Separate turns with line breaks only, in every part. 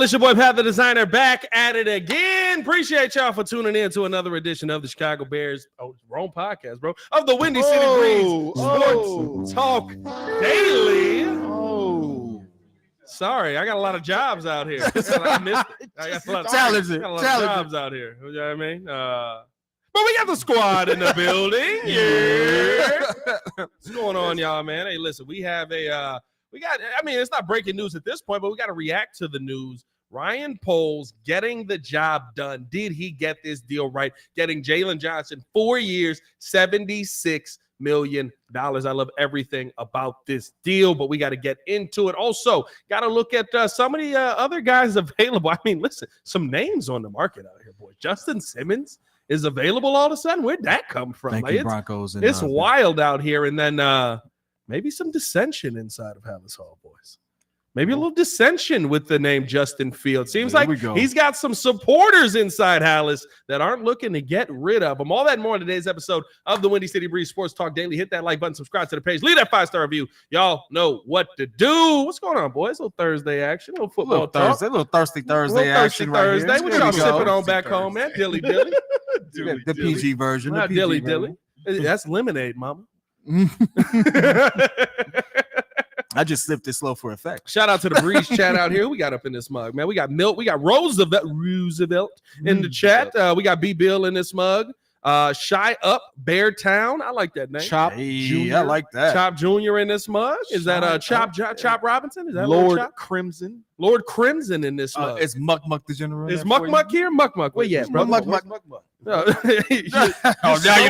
It's your boy Pat the Designer back at it again. Appreciate y'all for tuning in to another edition of the Chicago Bears. Oh, wrong podcast, bro. Of the Windy City Breeze Sports Talk Daily. Sorry, I got a lot of jobs out here. I missed it. I got a lot of jobs out here. You know what I mean? But we got the squad in the building. Yeah. What's going on, y'all, man? Hey, listen, we have it's not breaking news at this point, but we got to react to the news. Ryan Poles getting the job done. Did he get this deal right? Getting Jaylon Johnson 4 years, $76 million. I love everything about this deal, but we got to get into it. Also, got to look at some of the other guys available. I mean, listen, some names on the market out here, boy. Justin Simmons is available all of a sudden. Where'd that come from?
Thank you, Broncos.
It's wild out here. And then maybe some dissension inside of Hallis Hall, boys. Maybe a little dissension with the name Justin Fields. Seems like he's got some supporters inside Hallis that aren't looking to get rid of him. All that and more in today's episode of the Windy City Breeze Sports Talk Daily. Hit that like button, subscribe to the page, leave that 5-star review. Y'all know what to do. What's going on, boys? A little Thursday action, a little football talk.
A little thirsty Thursday action.
What y'all sipping on back home, man? Dilly Dilly.
The PG version.
Not Dilly Dilly. That's lemonade, mama.
I just sipped it slow for effect.
Shout out to the Breeze chat out here. We got up in this mug, man. We got Milt. We got Roosevelt in the chat. We got B Bill in this mug. Shy Up Beartown. I like that name.
Chop Junior. I like that.
Chop Junior in this mug. Is that Chop Robinson? Is that
Lord Crimson?
Lord Crimson in this mug.
Is Muck the general?
Is Muck here? Muck. Where you at, bro?
Muck.
Now
you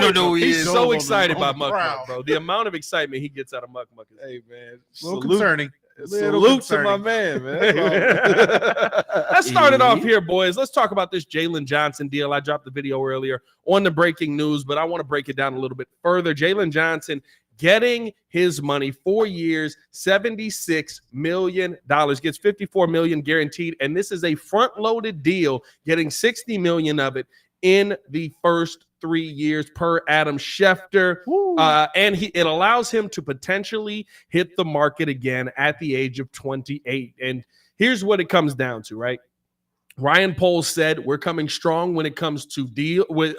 don't know who he is.
He's so excited by Muck, bro. The amount of excitement he gets out of Muck is,
hey, man,
a little concerning.
Salute to my man.
Let's start it off here, boys. Let's talk about this Jaylon Johnson deal. I dropped the video earlier on the breaking news, but I want to break it down a little bit further. Jaylon Johnson getting his money, 4 years, $76 million, gets $54 million guaranteed, and this is a front-loaded deal, getting $60 million of it in the first 3 years per Adam Schefter. And it allows him to potentially hit the market again at the age of 28. And here's what it comes down to, right? Ryan Poles said, we're coming strong when it comes to deal with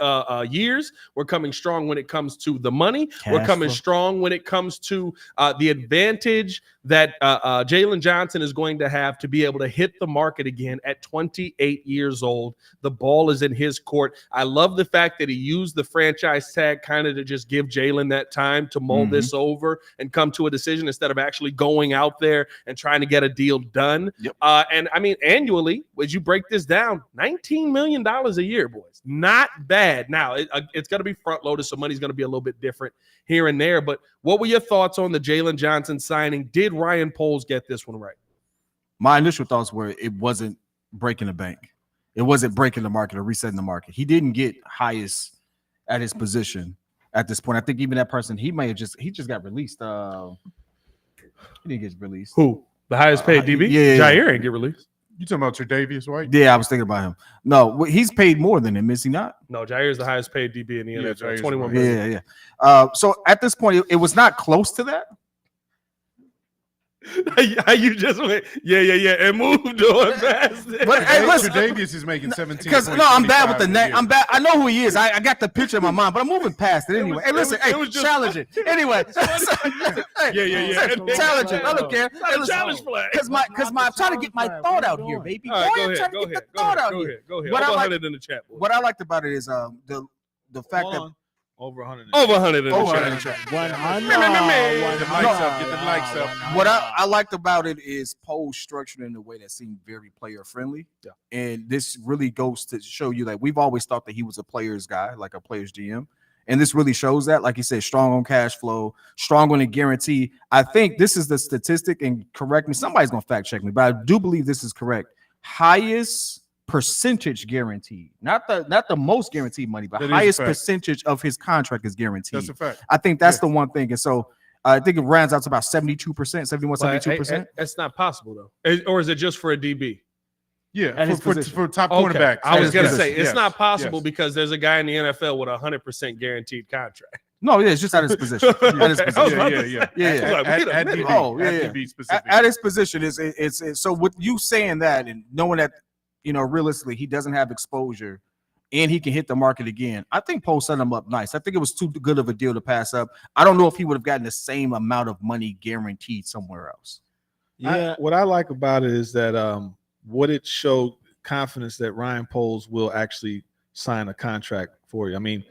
years. We're coming strong when it comes to the money. We're coming strong when it comes to the advantage that Jaylon Johnson is going to have to be able to hit the market again at 28 years old. The ball is in his court. I love the fact that he used the franchise tag kind of to just give Jaylon that time to mull this over and come to a decision instead of actually going out there and trying to get a deal done.
Yep.
And I mean, annually, as you break this down, $19 million a year, boys. Not bad. Now, it's going to be front loaded, so money's going to be a little bit different here and there. But what were your thoughts on the Jaylon Johnson signing? Did Ryan Poles get this one right?
My initial thoughts were it wasn't breaking the bank. It wasn't breaking the market or resetting the market. He didn't get highest at his position at this point. I think even that person, he just got released. He didn't get released.
Who? The highest paid DB?
Yeah.
Jair ain't get released.
You talking about Tre'Davious White?
Yeah, I was thinking about him. No, he's paid more than him, is he not?
No, Jair is the highest paid DB in the NFL.
Jair's
21
right.
million.
Yeah. So at this point, it was not close to that.
How you just went, and moved on past it.
But hey, listen,
Tre'Davious is making 17.
Because I'm bad with the name. I'm bad. I know who he is. I got the picture in my mind, but I'm moving past it anyway. Challenge it. Anyway. Challenge it. I don't care.
Challenge flag.
Because I'm trying to get my thought out here, baby.
Go ahead. Go ahead. Over 100 in the chat.
What I liked about it is the fact that
over 100.
Over 100 in the chat.
100. Get the likes up.
What I liked about it is Poles structured in a way that seemed very player friendly.
Yeah.
And this really goes to show you that we've always thought that he was a player's guy, like a player's GM. And this really shows that, like you said, strong on cash flow, strong on a guarantee. I think this is the statistic, and correct me, somebody's going to fact check me, but I do believe this is correct. Highest percentage guaranteed, not the most guaranteed money, but highest percentage of his contract is guaranteed.
That's a fact.
I think that's the one thing. And so I think it rounds out to about 72%, 72%.
That's not possible, though. Or is it just for a DB?
Yeah, for top cornerback.
I was going to say, it's not possible because there's a guy in the NFL with a 100% guaranteed contract.
No, yeah, it's just at his position. At his position.
Yeah. At DB.
Oh, yeah,
At
yeah.
DB specific.
At his position it's so with you saying that and knowing that realistically he doesn't have exposure and he can hit the market again. I think Poe set him up nice. I think it was too good of a deal to pass up. I don't know if he would have gotten the same amount of money guaranteed somewhere else.
Yeah, what I like about it is that what it showed confidence that Ryan Poles will actually sign a contract for you. I mean,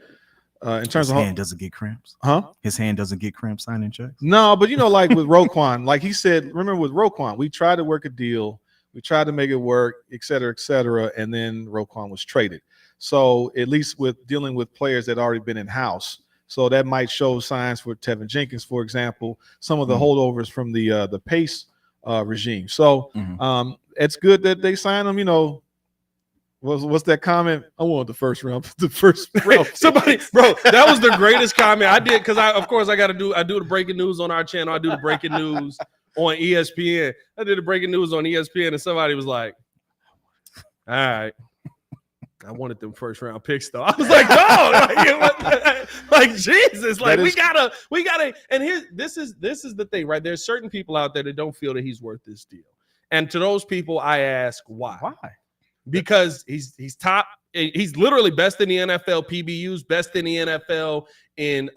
in terms of
his hand doesn't get cramps, His hand doesn't get cramps signing checks.
No, but like with Roquan, like he said, remember with Roquan, we tried to work a deal, we tried to make it work, et cetera, and then Roquan was traded. So at least with dealing with players that already been in house, so that might show signs for Tevin Jenkins, for example, some of the holdovers from the Pace regime. So it's good that they signed him. What's that comment? I want the first round.
Somebody, bro, that was the greatest comment I did because I do the breaking news on our channel. I do the breaking news on ESPN. I did the breaking news on ESPN, and somebody was like, "All right, I wanted them first round picks though." I was like, "No, like Jesus, like we gotta." And here, this is the thing, right? There's certain people out there that don't feel that he's worth this deal, and to those people, I ask why. Why? Because he's top. He's literally best in the NFL PBUs, best in the NFL in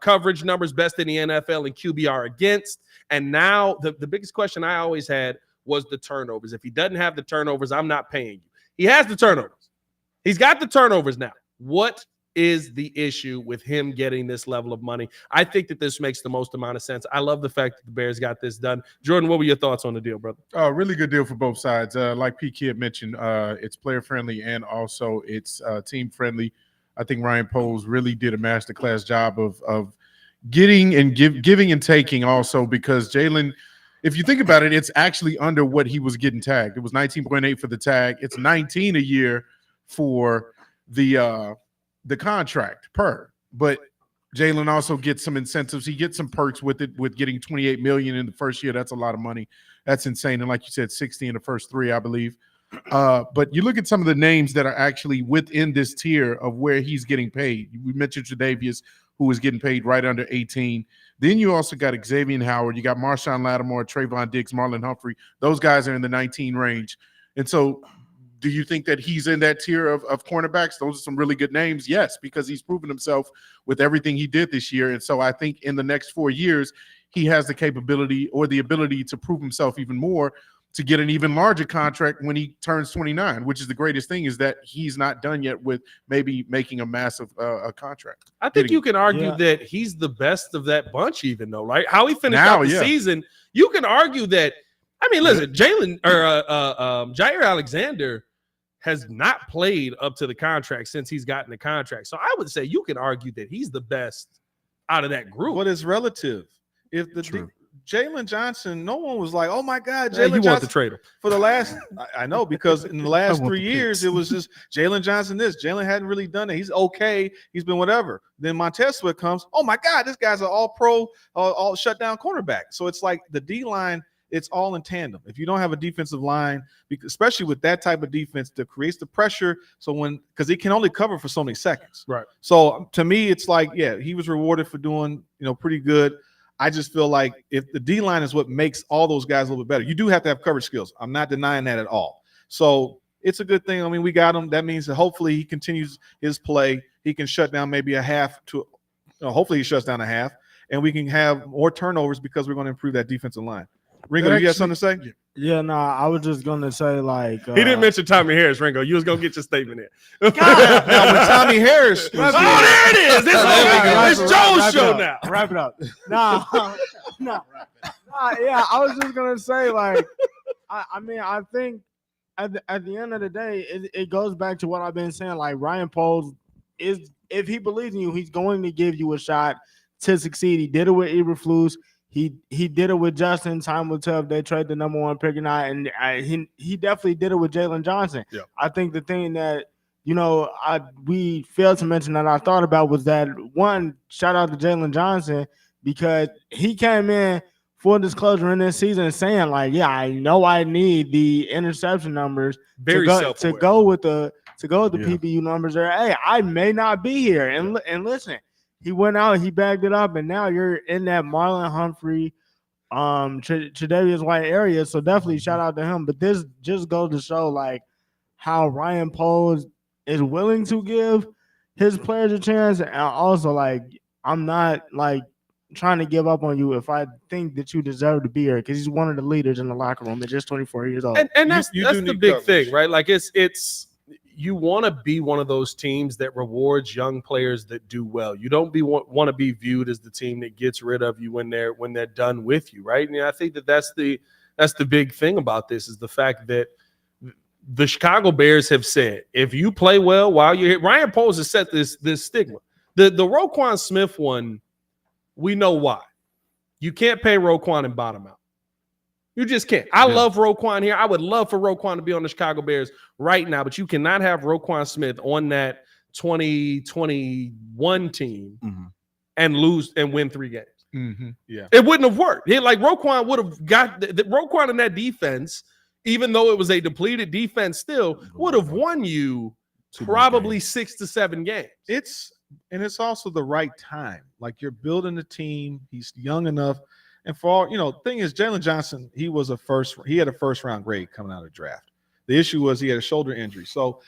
coverage numbers, best in the NFL in QBR against. And now the biggest question I always had was the turnovers. If he doesn't have the turnovers, I'm not paying you. He has the turnovers. He's got the turnovers now. What is the issue with him getting this level of money? I think that this makes the most amount of sense. I love the fact that the Bears got this done. Jordan, what were your thoughts on the deal, brother?
Really good deal for both sides. Like P. Kid mentioned, it's player friendly and also it's team friendly. I think Ryan Poles really did a masterclass job of getting and giving and taking also, because Jaylen, if you think about it, it's actually under what he was getting tagged. It was 19.8 for the tag. It's 19 a year for the contract per, but Jaylen also gets some incentives. He gets some perks with it, with getting $28 million in the first year. That's a lot of money. That's insane. And like you said, 60 in the first 3, I believe. But you look at some of the names that are actually within this tier of where he's getting paid. We mentioned Tre'Davious, who is getting paid right under 18. Then you also got Xavier Howard. You got Marshawn Lattimore, Trayvon Diggs, Marlon Humphrey. Those guys are in the 19 range. And so do you think that he's in that tier of cornerbacks? Those are some really good names. Yes, because he's proven himself with everything he did this year. And so I think in the next 4 years, he has the capability or the ability to prove himself even more, to get an even larger contract when he turns 29, which is the greatest thing, is that he's not done yet with maybe making a massive contract.
I think you can argue that he's the best of that bunch even though, right? How he finished out the season, you can argue that. I mean, listen, Jair Alexander has not played up to the contract since he's gotten the contract. So I would say you can argue that he's the best out of that group.
But it's relative. If the Jaylen Johnson, no one was like, "Oh my God, Jaylen Johnson."
Want to trade him
for the last. I know, because in the last 3 years it was just Jaylen Johnson. Jaylen hadn't really done it. He's okay. He's been whatever. Then Montez Sweat comes. Oh my God, this guy's an all-pro, all shutdown cornerback. So it's like the D line. It's all in tandem. If you don't have a defensive line, especially with that type of defense that creates the pressure, because it can only cover for so many seconds.
Right.
So to me, it's like, he was rewarded for doing, pretty good. I just feel like if the D line is what makes all those guys a little bit better, you do have to have coverage skills. I'm not denying that at all. So it's a good thing. I mean, we got him. That means that hopefully he continues his play. He can shut down maybe a half to, hopefully he shuts down a half, and we can have more turnovers because we're going to improve that defensive line. Ringo, you got something to say?
Yeah, no, I was just gonna say
he didn't mention Tommy Harris, Ringo. You was gonna get your statement in.
God, now with Tommy Harris.
There it is. It's Joe's show now.
Wrap it up. No, yeah, I was just gonna say, I mean, I think at the end of the day, it goes back to what I've been saying. Like, Ryan Poles is, if he believes in you, he's going to give you a shot to succeed. He did it with Eberflus. He did it with Justin. Time will tell if they trade the number 1 pick or not. And he definitely did it with Jaylon Johnson.
Yeah.
I think the thing that, we failed to mention that I thought about was that, one, shout out to Jaylon Johnson, because he came in, full disclosure, in this season saying, I know I need the interception numbers to go with the PBU numbers. Hey, I may not be here. And listen, he went out, he bagged it up, and now you're in that Marlon Humphrey, Tre'Davious White area. So definitely shout out to him. But this just goes to show like how Ryan Poles is willing to give his players a chance, and also like I'm not like trying to give up on you if I think that you deserve to be here, because he's one of the leaders in the locker room at just 24 years old.
And that's
You
that's
do
the
need
big
coverage.
thing, right? Like it's you want to be one of those teams that rewards young players that do well. You don't want to be viewed as the team that gets rid of you when they're done with you, right? And I think that's the big thing about this is the fact that the Chicago Bears have said, if you play well while you're here, Ryan Poles has set this stigma. The Roquan Smith one, we know why. You can't pay Roquan and bottom out. You just can't. I love Roquan here. I would love for Roquan to be on the Chicago Bears right now, but you cannot have Roquan Smith on that 2021 team and lose and win 3 games.
Mm-hmm.
Yeah.
It wouldn't have worked. Like Roquan would have got the Roquan in that defense, even though it was a depleted defense, still would have won you probably 6 to 7 games.
It's also the right time. Like you're building a team. He's young enough. And for all, thing is, Jaylen Johnson, he had a first round grade coming out of the draft. The issue was he had a shoulder injury. So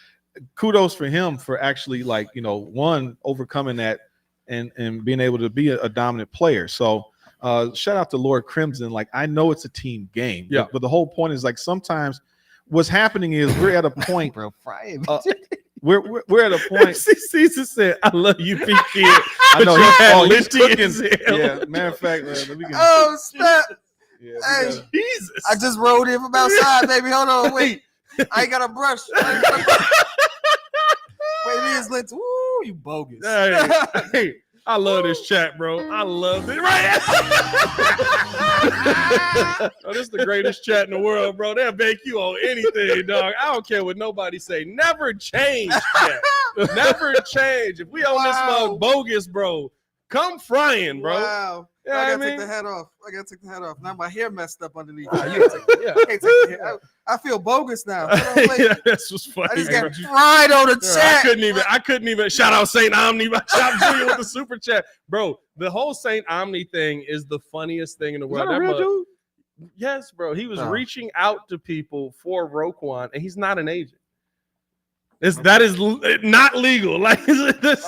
kudos for him for actually overcoming that and being able to be a dominant player. So shout out to Lord Crimson. Like, I know it's a team game.
Yeah.
But the whole point is, like, sometimes what's happening is we're at a point.
Bro, Brian.
We're at a point.
Caesar said, "I love you, P Kid."
I know he's
Linty
cooking.
as hell.
Yeah, matter of fact, man, we can,
Oh, snap.
yeah, we
Hey.
gotta-
Jesus.
I just rolled in from outside, baby. Hold on, wait. I ain't got a brush. Wait, it is lit. Woo, you bogus.
Hey, I love this chat, bro. I love it. Right? Oh, this is the greatest chat in the world, bro. They'll make you on anything, dog. I don't care what nobody say. Never change, chat. Never change. If we on this mug bogus, bro, come frying, bro.
Wow.
You know
I
what I
gotta take
mean?
the hat off. I gotta take the hat off. Now my hair messed up underneath.
Yeah.
I can't take the hair. I feel bogus now. Hold on, wait.
Yeah, that's what's funny.
I just
bro.
got fried on the chat.
I couldn't even shout out Saint Omni. Shout out with the super chat, bro. The whole Saint Omni thing is the funniest thing in the world. That dude? Yes, bro. He was reaching out to people for Roquan, and he's not an agent. That is not legal. Like this,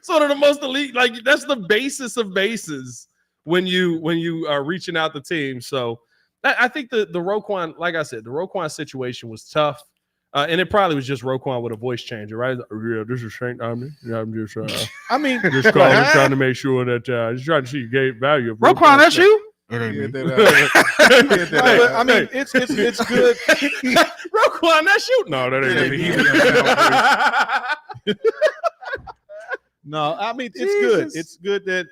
sort of the most elite. Like that's the basis of bases when you are reaching out to teams. So I think the Roquan, like I said, the Roquan situation was tough. And it probably was just Roquan with a voice changer, right? Yeah, this is Saint Omni. Yeah, I'm just
I mean,
just calling, trying to make sure that just trying to see you gave value of
Roquan, that's you?
I mean, it's good.
Roquan, that's you? No, that ain't me.
No, I mean, it's good. It's good that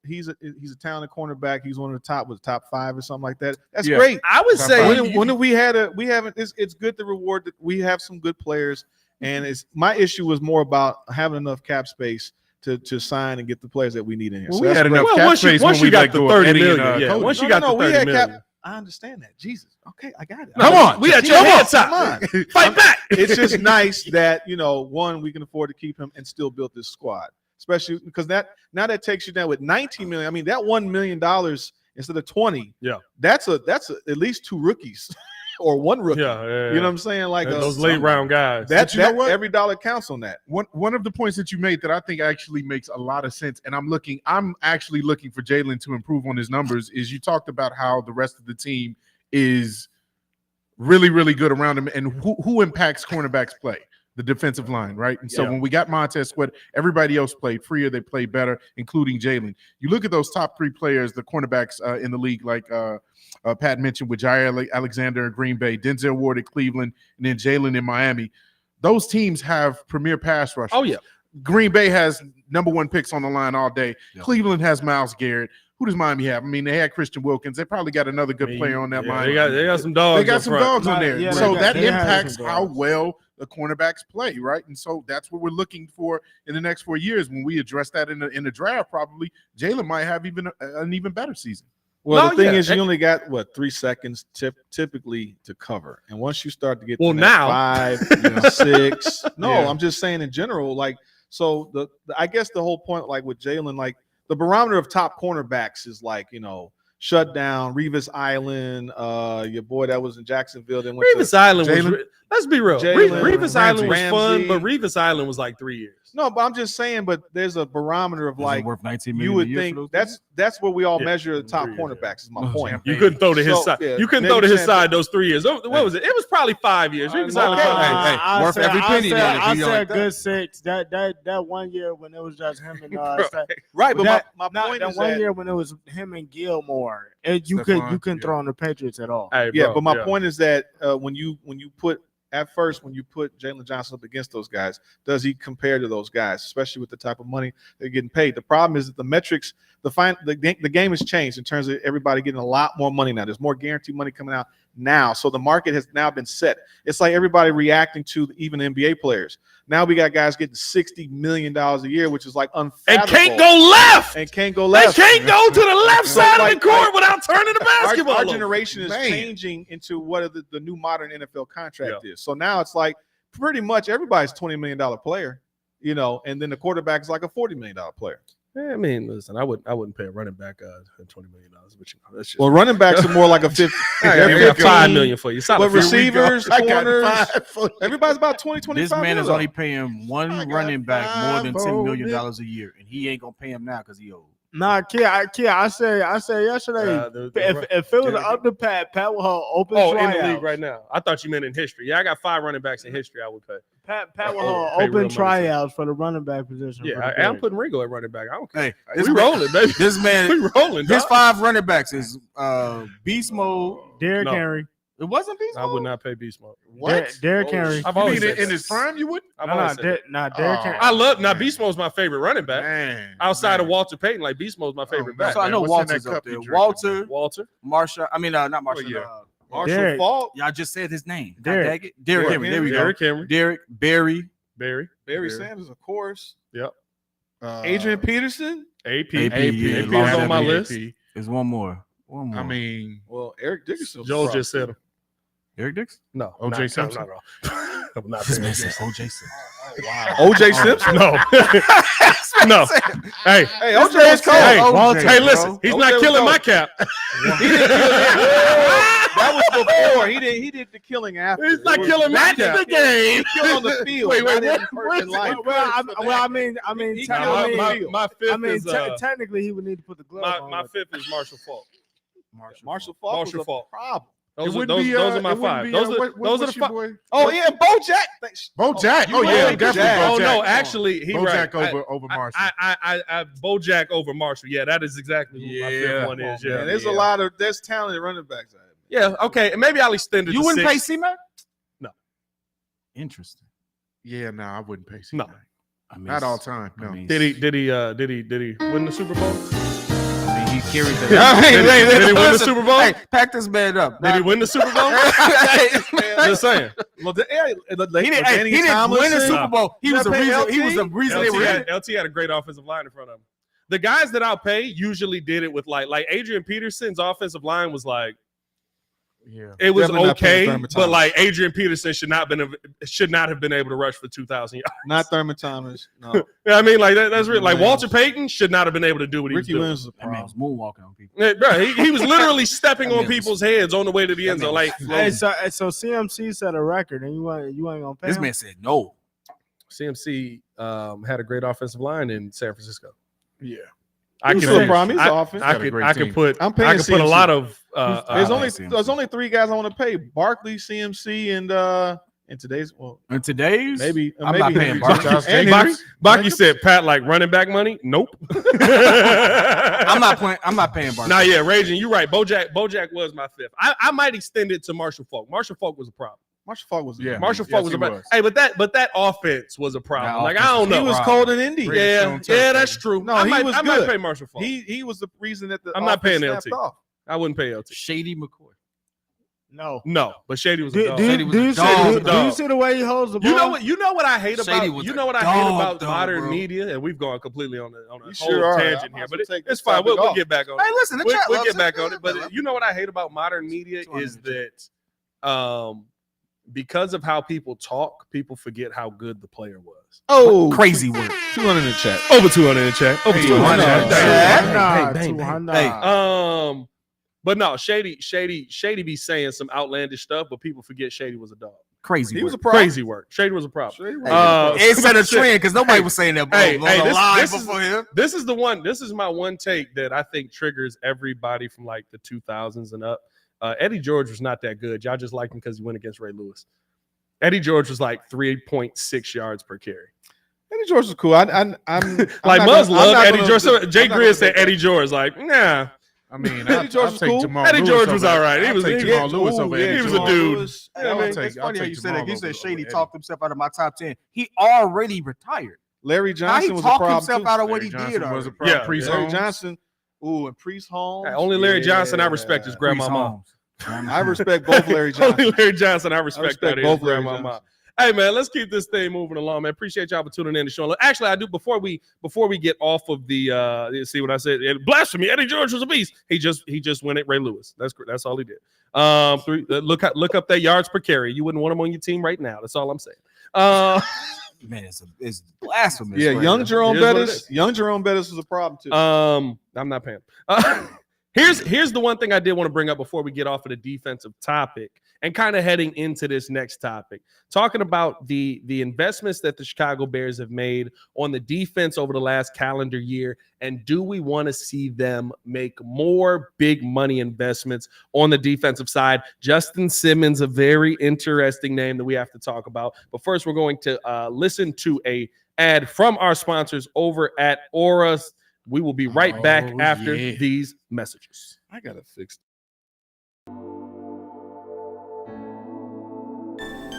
he's a talented cornerback. He's one of the top 5 or something like that. That's great.
I would say
when we haven't. It's good to reward that we have some good players. And my issue was more about having enough cap space to sign and get the players that we need in here.
Well,
So
we had enough cap
once
space
you
when we
got
let
the
go
30
of Eddie
million,
and
yeah.
Cody.
Once you got the 30 million.
I understand that. Jesus. Okay, I got it.
Come on, we got your hands up. Fight back.
It's just nice that one, we can afford to keep him and still build this squad, especially because that takes you down with $19 million. I mean, that $1 million instead of 20.
Yeah,
that's at least 2 rookies or 1 rookie.
Yeah.
You know what I'm saying? Like
those late round guys.
That
you know what?
Every dollar counts on that.
One of the points that you made that I think actually makes a lot of sense, and I'm actually looking for Jaylen to improve on his numbers, is you talked about how the rest of the team is really, really good around him, and who impacts cornerbacks play? The defensive line, right? And so when we got Montez Sweat, everybody else played freer. They played better, including Jaylen. You look at those top 3 players, the cornerbacks in the league, like Pat mentioned with Jair Alexander in Green Bay, Denzel Ward at Cleveland, and then Jaylen in Miami. Those teams have premier pass rushers.
Oh, yeah.
Green Bay has number 1 picks on the line all day.
Yeah.
Cleveland has Myles Garrett. Who does Miami have? I mean, they had Christian Wilkins. They probably got another good player on that line.
They got some dogs.
They got some dogs on there.
Yeah,
so
they
that
have
impacts
some
how
dogs.
well the cornerbacks play, right? And so that's what we're looking for in the next 4 years. When we address that in the draft, probably Jaylen might have an even better season.
Well, the thing is, you only got 3 seconds typically to cover, and once you start to get to that 5, 6. No,
Yeah.
I'm just saying in general, like So I guess the whole point, like with Jaylen, like the barometer of top cornerbacks is like, shut down Revis Island, your boy that was in Jacksonville. Then
Revis Island was.
Jaylen?
Let's be real.
Jaylen,
Revis Island was fun,
Ramsey.
but Revis Island was like 3 years.
No, but I'm just saying. But there's a barometer of
Is it
like
worth 19
you
million
would
a year
think
for those
that's where we all
Yeah,
measure the top
3 years,
cornerbacks. Is my
Oh,
point.
You couldn't throw to his
So,
side.
yeah,
You couldn't
maybe
throw to his
champion.
side those 3 years. What was it? It was probably 5 years. Revis Island.
Hey, worth every penny then if
I
you
said
like that.
good 6. That 1 year when it was just him and
Right, but
that,
my point
that
is
1
that
year when it was him and Gilmore, you
Stephon,
couldn't
yeah.
throw on the Patriots at all.
Hey,
yeah,
bro,
but my point is that when you put Jaylen Johnson up against those guys, does he compare to those guys, especially with the type of money they're getting paid? The problem is that the metrics, the game has changed in terms of everybody getting a lot more money now. There's more guaranteed money coming out now, so the market has now been set. It's like everybody reacting to even NBA players. Now we got guys getting $60 million a year, which is like
and
unfathomable.
can't go left.
And can't go
They
left.
can't go to the left side of the court
like-
without turning the basketball.
Our
over.
generation is
Man.
changing into what the new modern NFL contract is. So now it's like pretty much everybody's $20 million player, and then the quarterback is like a $40 million player.
Yeah, I mean, listen, I wouldn't pay a running back $20 million, but that's just.
Well, running backs are more like a 50.
I got 5 million for you. Solid
But
5 million.
receivers,
I got
corners,
5 for you.
everybody's about 20, 25
This man is
million.
only paying one
I got
running back more than $10
5
million
more.
a year, and he ain't gonna pay him now because he old.
Nah, kid, I said yesterday, if it was under Pat would have open
Oh, in the
tryouts.
league right now. I thought you meant in history. Yeah, I got 5 running backs in history. I would pay.
Pat would
Oh,
have
pay real
open
money
tryouts for the running back position.
Yeah,
for the
I'm
Bears.
putting Ringo at running back. I don't care.
Hey,
We
this man,
rolling, baby.
this
We
man,
rolling.
his
dog.
5 running backs is beast mode.
Derrick
No.
Henry.
It wasn't beast
I
mode.
would not pay beast mode.
What?
Derrick Henry.
I've
You
always
mean
said
in
that.
his prime you wouldn't?
I've always said that.
Derrick
Oh.
Henry.
I love Beast Mode's my favorite running back.
Man.
Outside of
man.
Walter Payton, like Beast Mode's my favorite
man.
back.
So I know
What's in
Walter's
that
up
cup
there.
you drinking?
Walter,
Walter.
Marshawn. I mean, not Marshawn.
yeah.
Marshall
Derrick.
Faulk,
Y'all just said his name. God
Derrick.
dang it. Derrick
Derrick
Henry. There we go.
Derrick Henry.
Derrick, Barry,
Barry.
Barry
Yeah.
Sanders, of course.
Yep.
Adrian Peterson.
AP.
AP, yeah,
AP is
long
on my
AP.
list.
There's one more.
I mean,
Well, Eric Dickerson.
Joel just said him.
Eric Dix.
No.
O.J.
not-
Simpson?
No. I'm not
This
paying
man
O.J.
said OJ Simpson.
OJ Simpson.
No. No. Hey.
Hey, OJ was cold.
Hey,
OJ,
Hey,
bro.
listen. He's
OJ
not
was
killing
cold.
my cap.
That was before. He did the killing after.
He's not
It was-
killing my
that's
cap.
the game. He killed on the field.
Wait,
not
where-
in personal life.
I mean,
He
Nah,
killed on the
my,
field.
my fifth
I mean,
is
technically he would need to put the glove on.
my fifth is Marshall Falk.
Marshall Faulk was
Marshall
a
Faulk.
problem.
Those are
it
those,
wouldn't be,
those are
it
my
wouldn't
5.
be,
Those are
what's
those are the
your
5.
boy?
Oh yeah, Bo Jack.
Bo Jack.
you
Oh yeah,
really
definitely.
Jack.
Bo
Oh
Jack.
no, actually he
Bo
right.
Jack over Marshall.
I Bojack over Marshall. Yeah, that is exactly who my
Yeah.
fifth one is. Yeah,
Man, there's talented running backs out here.
yeah. Okay, and maybe I'll extend it.
You
to
wouldn't
6.
pay C-Mac?
No.
Interesting.
Yeah, no, I wouldn't pay.
No.
C-Mac.
I mean,
Not all time.
I
No.
mean,
Did he win the Super Bowl?
I mean, he carried the.
Did he win the Super Bowl?
Hey, pack this man up.
Did he win the Super Bowl? Just saying.
Well,
He didn't win the Super Bowl. He was the reason. He was the reason they were in it.
LT had a great offensive line in front of him. The guys that I'll pay usually did it with like Adrian Peterson's offensive line was like
Yeah.
it was
Definitely not paying
okay,
Thurman
but
Thomas.
like Adrian Peterson should not have been able to rush for 2,000 yards.
Not Thurman Thomas. No.
Yeah, I mean, like that's real. Like
Williams.
Walter Payton should not have been able to do what he
Ricky
was doing.
Williams is a
That man
problem.
was moonwalking on people.
Yeah, bro, he was literally stepping
That
on
man was-
people's heads on the way to the end
that
zone.
man
Like
was
So CMC set a record, and you ain't gonna pay
This
him?
man said no.
CMC had a great offensive line in San Francisco.
Yeah.
I
He's
can
still a problem. He's offense.
I
Got a
could
great
I could
team.
put
I'm paying
I could put a
CMC.
lot of
There's only 3 guys I want to pay: Barkley, CMC, and today's
And today's
maybe
I'm not
maybe
paying Barkley.
Josh
And
Jacobs.
Baki said Pat like running back money. Nope.
I'm not paying Barkley.
Nah, yeah, Raging, you're right. Bojack was my fifth. I might extend it to Marshall Falk. Marshall Falk was a problem.
Marshall Faulk was
Yeah.
Marshall
Yes,
Falk was
he
a problem.
was.
Hey, but that offense was a problem.
That
Like I
offense
don't
was-
know.
He was
Problem.
cold in Indy.
Yeah,
Stone Tucker.
yeah, that's true.
No,
I
he
might,
was
I might
good.
pay Marshall Falk.
He was the reason that the
I'm not paying
offense
LT.
snapped off.
I wouldn't pay LT.
Shady McCoy.
No.
No, but Shady was a
Do,
dog.
do,
Shady was
do
a
you
dog.
see,
Shady was a
do you
dog.
see the way he holds the ball?
You know what I hate
Shady
about
was
you
a
know what I hate
dog,
about
though,
modern
bro.
media, and we've gone completely on a
You
whole
sure are.
tangent
I
here,
might
but
as well take
it's
this
fine.
topic
We'll
off.
get back on it.
Hey, listen, the
We'll
chat loves
get
it.
back on it. But you know what I hate about modern media
Come on,
is
man.
that because of how people talk, people forget how good the player was.
Oh,
Crazy work.
200 in the chat.
Over 200 in the chat. Over 200.
Hey.
But no, Shady be saying some outlandish stuff, but people forget Shady was a dog.
Crazy
He
work.
was a problem.
Crazy work. Shady was a problem.
It set a trend because nobody was saying that
this
before him.
This is the one. This is my one take that I think triggers everybody from like the 2000s and up. Eddie George was not that good. Y'all just liked him because he went against Ray Lewis. Eddie George was like 3.6 yards per carry.
Eddie George was cool. I'm
like Muzz loved Eddie George. So Jay Greer said Eddie George. Like, nah.
I mean,
Eddie George was cool.
Eddie George was all right. He was
Jamal Lewis over Eddie
He was
George.
a dude.
It's funny how you said that. You said Shady talked himself out of my top 10. He already retired.
Larry Johnson was a
talked
problem
himself
too.
out of what
Larry
he
Johnson
did.
was a
Yeah,
problem. Priest
Larry
Holmes.
Johnson. Ooh, and Priest Holmes.
Only Larry Johnson I respect is grandmama.
I respect both Larry Johnson.
Only Larry Johnson I respect that is
both Larry
grandmama.
Johnson.
Hey man, let's keep this thing moving along, man. Appreciate y'all for tuning in to show. Actually, I do before we get off of the see what I said. Blasphemy. Eddie George was a beast. He just went at Ray Lewis. That's all he did. Look up that yards per carry. You wouldn't want him on your team right now. That's all I'm saying.
Man, it's blasphemous.
Yeah,
right
young
now.
Jerome
It is what it
Bettis.
is.
Young Jerome Bettis was a problem too.
I'm not paying. Here's the one thing I did want to bring up before we get off of the defensive topic and kind of heading into this next topic, talking about the investments that the Chicago Bears have made on the defense over the last calendar year. And do we want to see them make more big money investments on the defensive side? Justin Simmons, a very interesting name that we have to talk about. But first, we're going to listen to a ad from our sponsors over at Aura. We will be right back after these messages.
I gotta fix.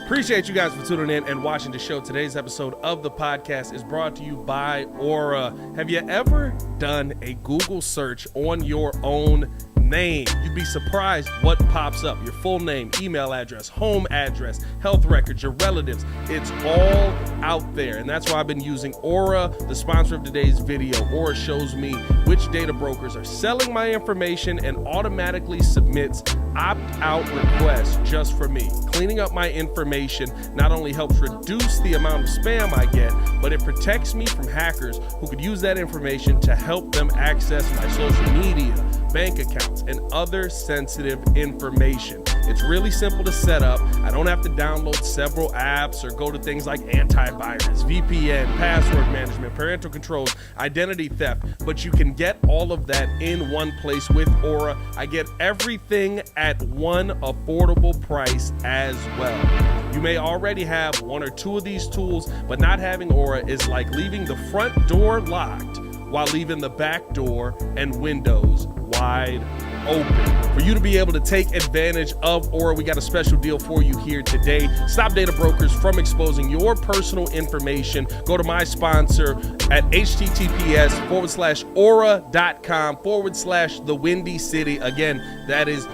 Appreciate you guys for tuning in and watching the show. Today's episode of the podcast is brought to you by Aura. Have you ever done a Google search on your own name? You'd be surprised what pops up. Your full name, email address, home address, health records, your relatives. It's all out there. And that's why I've been using Aura, the sponsor of today's video. Aura shows me which data brokers are selling my information and automatically submits opt-out requests just for me. Cleaning up my information not only helps reduce the amount of spam I get, but it protects me from hackers who could use that information to help them access my social media, bank accounts, and other sensitive information. It's really simple to set up. I don't have to download several apps or go to things like antivirus, VPN, password management, parental controls, identity theft, but you can get all of that in one place with Aura. I get everything at one affordable price as well. You may already have one or two of these tools, but not having Aura is like leaving the front door locked while leaving the back door and windows wide open. For you to be able to take advantage of Aura, we got a special deal for you here today. Stop data brokers from exposing your personal information. Go to my sponsor at https:/aura.com/the Windy City. Again, that is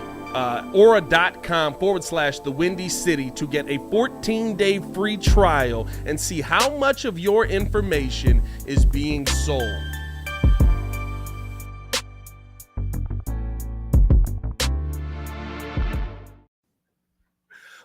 aura.com/the Windy City to get a 14-day free trial and see how much of your information is being sold.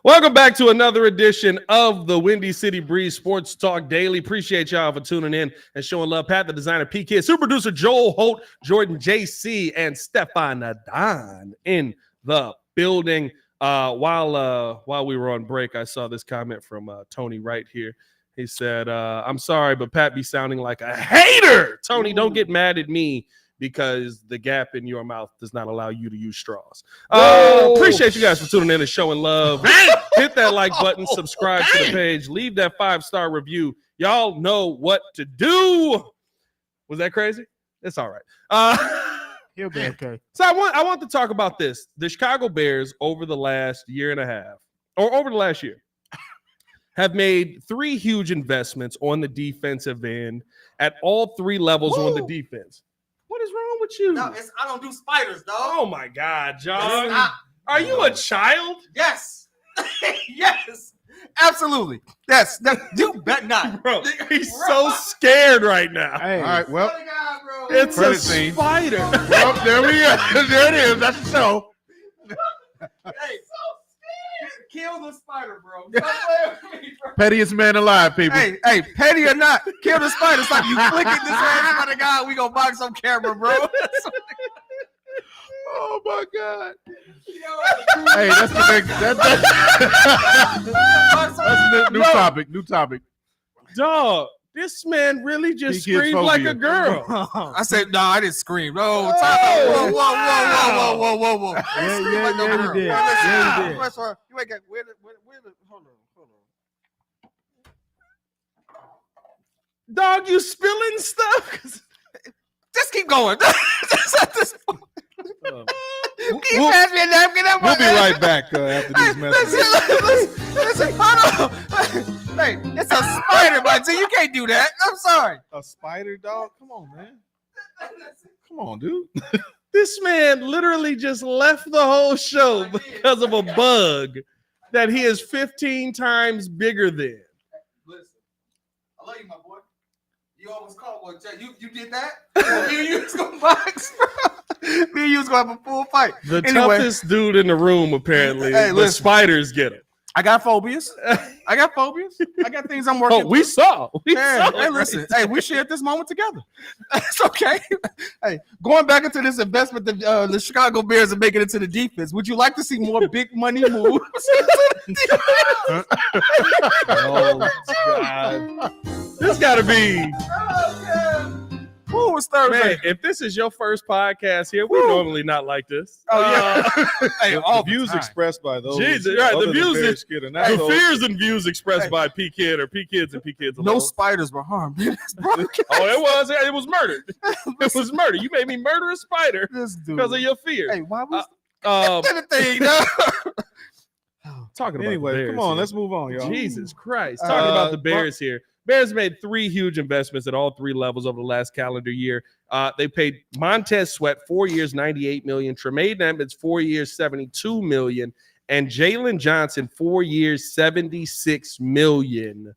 Welcome back to another edition of the Windy City Breeze Sports Talk Daily. Appreciate y'all for tuning in and showing love. Pat, the designer, P-Kid, super producer Joel Holt, Jordan JC, and Stefan Adon in the building. While we were on break, I saw this comment from Tony right here. He said, I'm sorry, but Pat be sounding like a hater. Tony, don't get mad at me because the gap in your mouth does not allow you to use straws. Appreciate you guys for tuning in and showing love. Hit that like button, subscribe to the page, leave that 5-star review. Y'all know what to do. Was that crazy? It's all right.
He'll be okay.
So I want to talk about this. The Chicago Bears over the last year and a half, or over the last year, have made 3 huge investments on the defensive end at all 3 levels on the defense. What is wrong with you?
No, I don't do spiders, dog.
Oh my God, John. Are you a child?
Yes. Yes. Absolutely. Yes. You bet not.
Bro, he's so scared right now.
Hey,
All right, well,
It's a
credit scene.
spider.
well, there we go. There it is. That's the show.
Hey, Kill the spider, bro. Stop playing with me, bro.
Pettiest man alive, people.
Hey, petty or not, kill the spider. Stop you flicking this ass. By the God, we gonna box on camera, bro.
Oh my God. Hey, that's the next. That's the new topic. New topic.
Dog, this man really just
He gets
screamed like
phobia.
a girl.
I said, no, I didn't scream. No, whoa.
Yeah, you did. Yeah, you did.
You ain't got where the hold on.
Dog, you spilling stuff?
Just keep going. Just at this point.
We'll
Pass me a napkin.
be right back after these messages.
Listen, hold on. Hey, it's a spider, man. So you can't do that. I'm sorry.
A spider, dog? Come on, man. Come on, dude.
This man literally just left the whole show because of a bug that he is 15 times bigger than.
Listen, I love you, my boy. You almost called one. You did that? Me and you was gonna box, bro. Me and you was gonna have a full fight.
The
Anyway.
toughest dude in the room, apparently.
Hey,
The
listen.
spiders get him.
I got phobias. I got things I'm working.
Oh, we saw. We
Yeah,
saw.
hey, listen. Hey, we shared this moment together. It's okay. Hey, going back into this investment, the Chicago Bears are making it to the defense. Would you like to see more big money moves?
Oh, God.
This got to be.
Who was Thursday?
Man, if this is your first podcast here, we normally not like this.
Oh yeah. Hey,
The
all
views
the time.
expressed by those.
Jesus, right, the
other than
views
Bears
is-
Kid and
The
not those-
fears and views expressed
Hey.
by P Kid or P Kids and P Kids alone.
No spiders were harmed in this broadcast.
Oh, it was murder. It was murder. You made me murder a spider
This dude.
because of your fear.
Hey, why was
Um,
the thing? No.
talking about
Anyway,
the Bears
come on,
here.
let's move on, y'all.
Jesus Christ. Talking about the
Mar-
Bears here. Bears made 3 huge investments at all 3 levels over the last calendar year. They paid Montez Sweat 4 years, $98 million. Tremaine Edmonds 4 years, $72 million. And Jaylon Johnson 4 years, $76 million.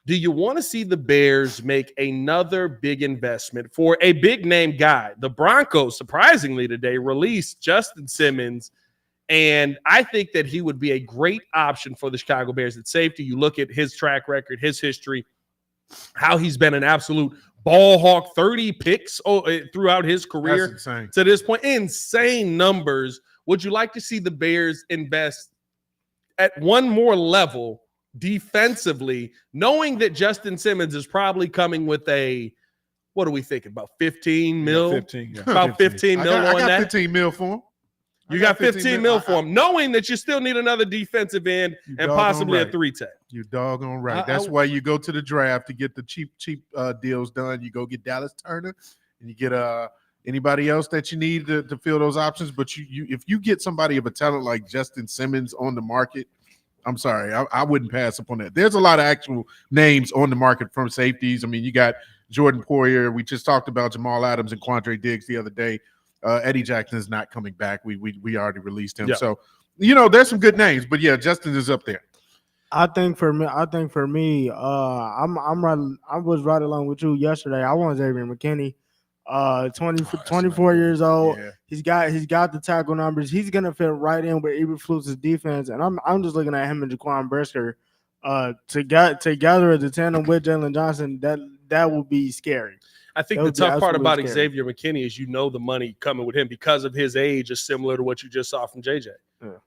Do you want to see the Bears make another big investment for a big name guy? The Broncos, surprisingly today, released Justin Simmons. And I think that he would be a great option for the Chicago Bears at safety. You look at his track record, his history, how he's been an absolute ball hawk, 30 picks throughout his
That's
career
insane.
to this point. Insane numbers. Would you like to see the Bears invest at one more level defensively, knowing that Justin Simmons is probably coming with what are we thinking, about 15 mil?
15, yeah.
About 15 mil
I
on
got
that?
15 mil for him.
You got 15 mil for him, knowing that you still need another defensive end
You
and
doggone
possibly a
right.
3-tech.
You're doggone right.
I-
That's why you go to the draft to get the cheap deals done. You go get Dallas Turner, and you get anybody else that you need to fill those options. But you if you get somebody of a talent like Justin Simmons on the market, I'm sorry, I wouldn't pass up on that. There's a lot of actual names on the market from safeties. I mean, you got Jordan Poyer. We just talked about Jamal Adams and Quandre Diggs the other day. Eddie Jackson is not coming back. We already released him.
Yeah.
So, there's some good names. But yeah, Justin is up there.
I think for me, I was right along with you yesterday. I want Xavier McKinney, 24 years old.
Yeah.
He's got the tackle numbers. He's gonna fit right in with Eberflus's defense. And I'm just looking at him and Jaquan Brisker together as a tandem with Jaylon Johnson. That would be scary.
I think
That
the
would be
tough part
absolutely
about
scary.
Xavier McKinney is the money coming with him because of his age is similar to what you just saw from JJ.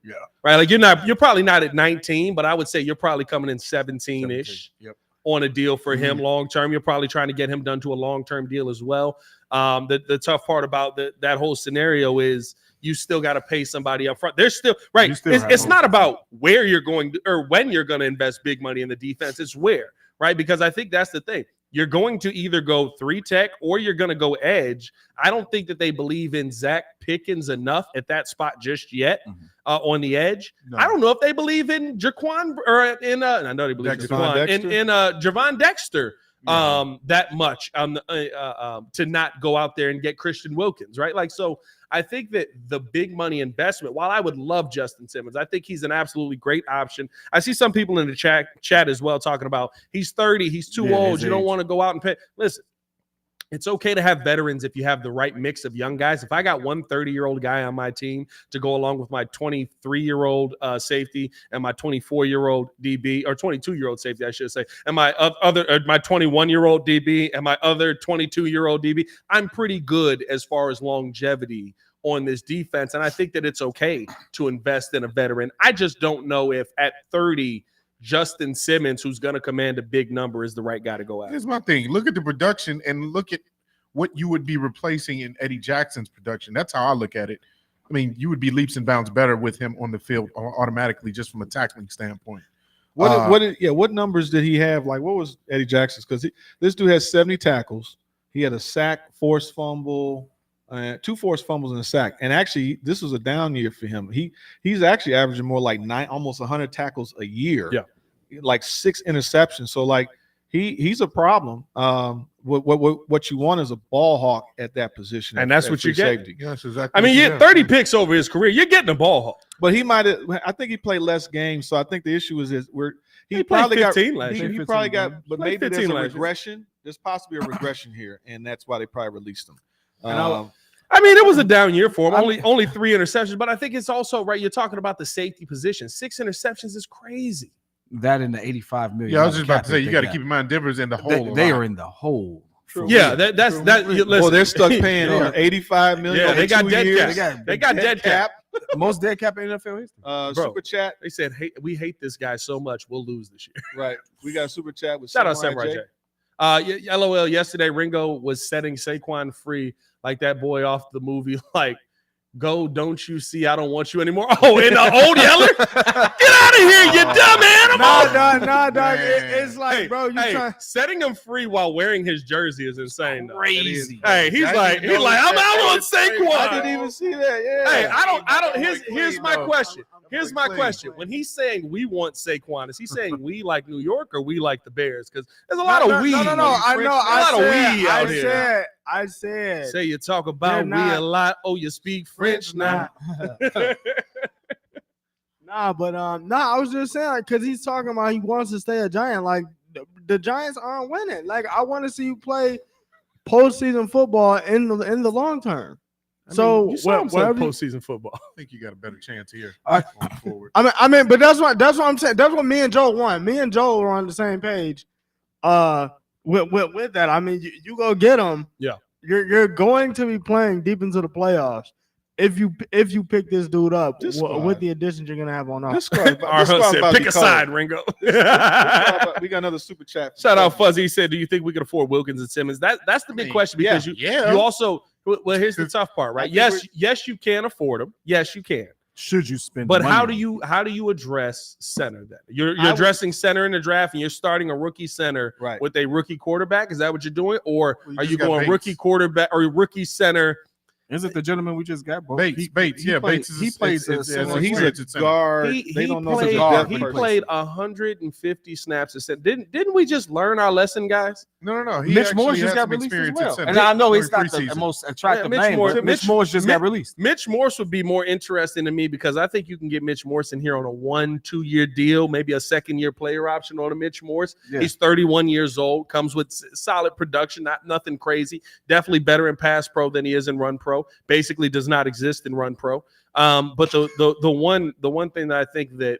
Yeah.
Right? Like you're probably not at 19, but I would say you're probably coming in 17-ish.
Yep.
On a deal for him long term. You're probably trying to get him done to a long-term deal as well. The tough part about that whole scenario is you still got to pay somebody up front. There's still right.
You still
It's,
have
it's not
ownership.
about where you're going to, or when you're going to invest big money in the defense. It's where, right? Because I think that's the thing. You're going to either go 3-tech or you're going to go edge. I don't think that they believe in Zach Pickens enough at that spot just yet on the edge.
No.
I don't know if they believe in Jaquan or I know they believe in
Dexter.
Jaquan
Dexter?
in Javon Dexter that much to not go out there and get Christian Wilkins, right? Like, so I think that the big money investment, while I would love Justin Simmons, I think he's an absolutely great option. I see some people in the chat as well talking about he's 30, he's too
Yeah,
old,
his
you don't
age.
want to go out and pay. Listen, It's okay to have veterans if you have the right mix of young guys. If I got one 30-year-old guy on my team to go along with my 23-year-old safety and my 24-year-old DB, or 22-year-old safety, I should say, and my my 21-year-old DB and my other 22-year-old DB, I'm pretty good as far as longevity on this defense. And I think that it's okay to invest in a veteran. I just don't know if at 30, Justin Simmons, who's going to command a big number, is the right guy to go after.
Here's my thing. Look at the production and look at what you would be replacing in Eddie Jackson's production. That's how I look at it. I mean, you would be leaps and bounds better with him on the field automatically just from a tackling standpoint.
What numbers did he have? Like, what was Eddie Jackson's? Because this dude has 70 tackles. He had a sack, forced fumble, 2 forced fumbles and a sack. And actually, this was a down year for him. He's actually averaging more like almost 100 tackles a year.
Yeah,
like 6 interceptions. So like he's a problem. What you want is a ball hawk at that position,
and that's what you get.
Yes, exactly.
I mean, you get 30 picks over his career. You're getting a ball hawk.
But he might have. I think he played less games. So I think the issue is
he probably got 15
he,
last year.
he probably got. But
Played
maybe there's
15
a
last year.
regression. There's possibly a regression here, and that's why they probably released him.
I mean, it was a down year for him. Only 3 interceptions, but I think it's also right. You're talking about the safety position. 6 interceptions is crazy.
That in the $85 million.
Yeah, I was just about to say, you got to keep in mind Denver's in the hole.
They are in the hole.
Yeah, that's that. Listen,
well, they're stuck paying $85 million.
Yeah, they got dead
years.
cap. They got dead cap.
Most dead cap in NFL history.
Super chat.
They said, "Hey, we hate this guy so much, we'll lose this year."
Right. We got a super chat with
Shout out Samurai J. LOL. Yesterday, Ringo was setting Saquon free like that boy off the movie. Like, go, don't you see? I don't want you anymore. Oh, and the old Yeller, get out of here, you dumb animal.
Nah, dog. It's like, bro, you trying
setting him free while wearing his jersey is insane.
Crazy.
Hey, he's like, I'm out on Saquon.
I didn't even see that. Yeah.
Hey, I don't. Here's my question. Here's my question. When he's saying we want Saquon, is he saying we like New York or we like the Bears? Because there's a lot of we.
No. I know.
A lot of we out here.
I said.
Say you talk about we a lot. Oh, you speak French now.
I was just saying, like, because he's talking about he wants to stay a Giant. Like, the Giants aren't winning. Like, I want to see you play postseason football in the long term.
You saw him play postseason football.
I think you got a better chance here
going
forward.
I mean, but that's what I'm saying. That's what me and Joe want. Me and Joe are on the same page. With that, I mean, you go get him.
Yeah,
you're going to be playing deep into the playoffs if you pick this dude up with the additions you're gonna have on us.
Pick a side, Ringo.
We got another super chat.
Shout out Fuzzy. He said, "Do you think we can afford Wilkins and Simmons?" That's the big question because you also. Well, here's the tough part, right? Yes, you can afford them. Yes, you can.
Should you spend?
But
money
how do you address center then? You're addressing center in the draft, and you're starting a rookie center with a rookie quarterback. Is that what you're doing, or are you going rookie quarterback or rookie center?
Is it the gentleman we just got?
Bates. Bates
He plays.
He's a guard.
He played 150 snaps a set. Didn't we just learn our lesson, guys?
No.
Mitch Morse just got released as well. And I know he's not the most attractive name, but Mitch Morse just got released.
Mitch Morse would be more interesting to me because I think you can get Mitch Morse in here on a 1-2 year deal, maybe a second-year player option on a Mitch Morse. Yeah. He's 31 years old, comes with solid production, nothing crazy. Definitely better in pass pro than he is in run pro. Basically does not exist in run pro. But the one thing that I think that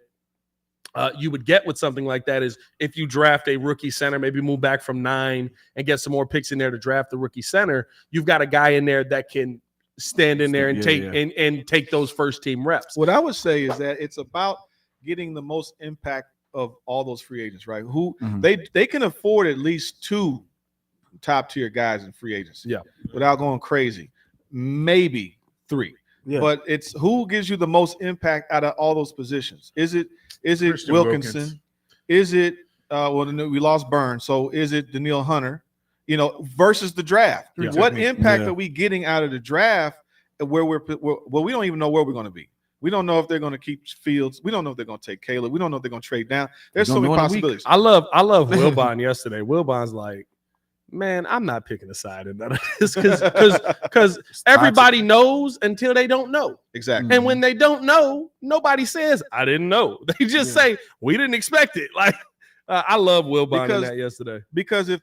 you would get with something like that is if you draft a rookie center, maybe move back from 9 and get some more picks in there to draft the rookie center. You've got a guy in there that can stand in there and take those first team reps.
What I would say is that it's about getting the most impact of all those free agents, right? Who they can afford at least 2 top tier guys in free agency, without going crazy. Maybe 3. Yeah. But it's who gives you the most impact out of all those positions. Is it Wilkinson? Is it we lost Burns, so is it Danielle Hunter? Versus the draft. Yeah. What impact are we getting out of the draft where we don't even know where we're going to be. We don't know if they're going to keep Fields. We don't know if they're going to take Caleb. We don't know if they're going to trade down. There's so many possibilities.
I love Wilbon yesterday. Wilbon's like, man, I'm not picking a side in none of this because everybody knows until they don't know.
Exactly.
And when they don't know, nobody says, I didn't know. They just say, we didn't expect it. Like, I love Wilbon in
Because-
that yesterday.
Because if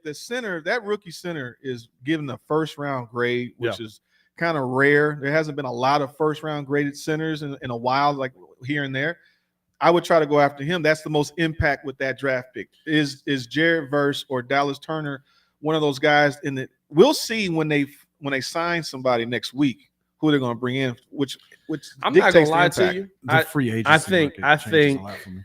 the center, that rookie center is given a first round grade, which is kind of rare. There hasn't been a lot of first round graded centers in a while, like here and there. I would try to go after him. That's the most impact with that draft pick. Is Jared Verse or Dallas Turner one of those guys? We'll see when they sign somebody next week who they're going to bring in. Which
I'm not gonna
dictates the
lie to
impact.
you.
The free agency.
I think-
market changes a lot for me.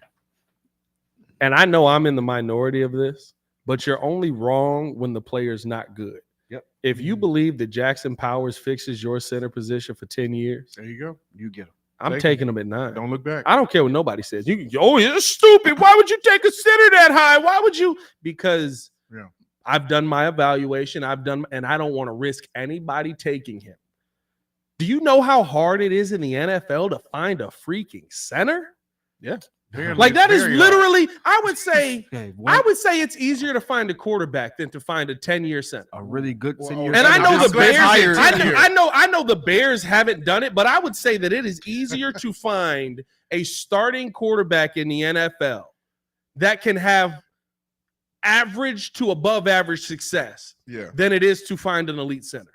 And I know I'm in the minority of this, but you're only wrong when the player's not good.
Yep.
If you believe that Jackson Powers fixes your center position for 10 years,
There you go.
You get him.
I'm
Take
taking him at 9.
Don't look back.
I don't care what nobody says. You're stupid. Why would you take a center that high? Why would you? Because I've done my evaluation. And I don't want to risk anybody taking him. Do you know how hard it is in the NFL to find a freaking center?
Yeah.
Like that is literally, I would say it's easier to find a quarterback than to find a 10-year center.
a really good 10-year.
And I know the Bears.
higher
I know the Bears haven't done it, but I would say that it is easier to find a starting quarterback in the NFL that can have average to above average success than it is to find an elite center.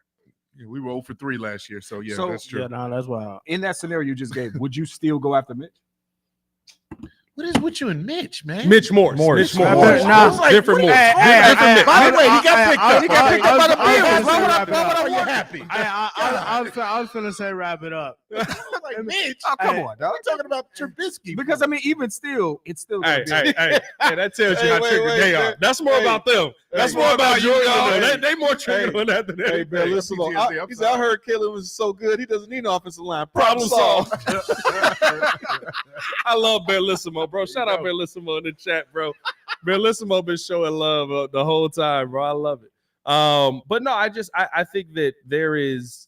Yeah, we were 0 for 3 last year, so
So-
that's true.
Yeah, no, that's wild.
In that scenario you just gave, would you still go after Mitch?
What is with you and Mitch, man?
Mitch Morse.
Morris.
Mitch Morse.
Morris. Nah,
Different Morse. Different Mitch.
By the way, he got picked up.
He got picked up by the
Bills.
Why would
Are you happy?
I was finna say wrap it up.
Like Mitch.
Oh, come
Hey,
on, dog.
I'm talking about Trubisky.
Because I mean, even still, it's still.
Hey,
gonna be-
that tells you
Hey,
how
wait,
triggered
wait,
they
hey,
are. That's more
hey,
about them. That's
hey,
more
what
about
about you,
Jordan.
y'all?
than them.
Hey,
They more triggered on that than
Hey,
anything.
man, listen.
PTSD,
He said, I heard Caleb was so good, he doesn't need an offensive line.
Problem solved.
solved.
I love Bellissimo, bro. Shout out Bellissimo in the chat, bro. Bellissimo been showing love the whole time, bro. I love it. But no, I think that there is,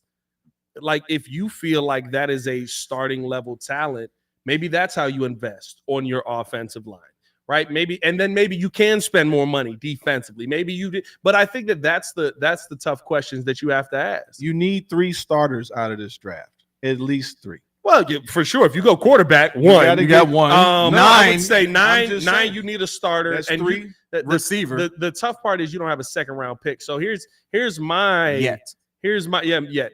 like, if you feel like that is a starting level talent, maybe that's how you invest on your offensive line, right? Maybe, and then maybe you can spend more money defensively. Maybe you did, but I think that that's the tough questions that you have to ask.
You need 3 starters out of this draft, at least 3.
Well, for sure, if you go quarterback, one,
gotta
You got one.
I would
9
say
I'm
nine.
just
9,
saying.
you need a starter.
That's
and
3
receiver
The tough part is you don't have a second round pick. So here's my
yet.
Here's my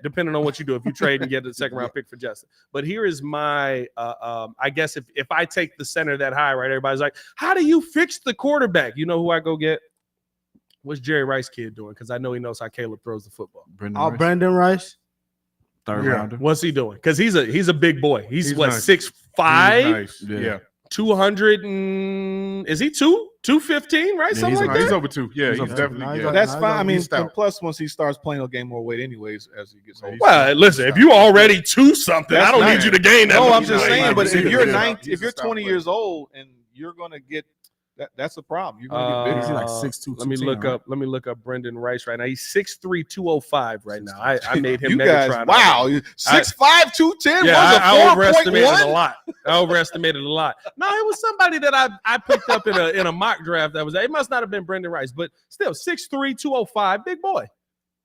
depending on what you do, if you trade and get a second round pick for Justin. But here is my I guess if I take the center that high, right? Everybody's like, how do you fix the quarterback? You know who I go get? What's Jerry Rice kid doing? Because I know he knows how Caleb throws the football.
Brendan Rice.
Third
Yeah.
rounder.
What's he doing? Because he's a big boy. He's what,
nice.
6'5",
Nice.
Yeah.
Yeah.
200 and is he 215, right?
Yeah,
Something
he's
like
over-
He's
that.
over 2. Yeah,
He's
he's
over 2.
definitely.
Nice.
Yeah.
That's
Nice.
fine. I mean,
He's stout.
and plus, once he starts playing, he'll gain more weight anyways as he gets older.
Well, listen, if you already 2 something,
That's
I don't
not-
need you to gain that.
No,
much
I'm just
weight.
saying. But if
receiver,
you're
yeah.
19,
He's
if you're
a stout
20
player.
years old and you're gonna get that's a problem. You're gonna get
Is he
bigger.
like 6'2",
Let me
210,
look
right?
up. Let me look up Brendan Rice right now. He's 6'3", 205 right now. I made him.
You
Megatron.
guys, wow, 6'5", 210.
Yeah,
was
I
a
overestimated
4.1?
a lot. I overestimated a lot. No, it was somebody that I picked up in a mock draft. It must not have been Brendan Rice, but still 6'3", 205, big boy.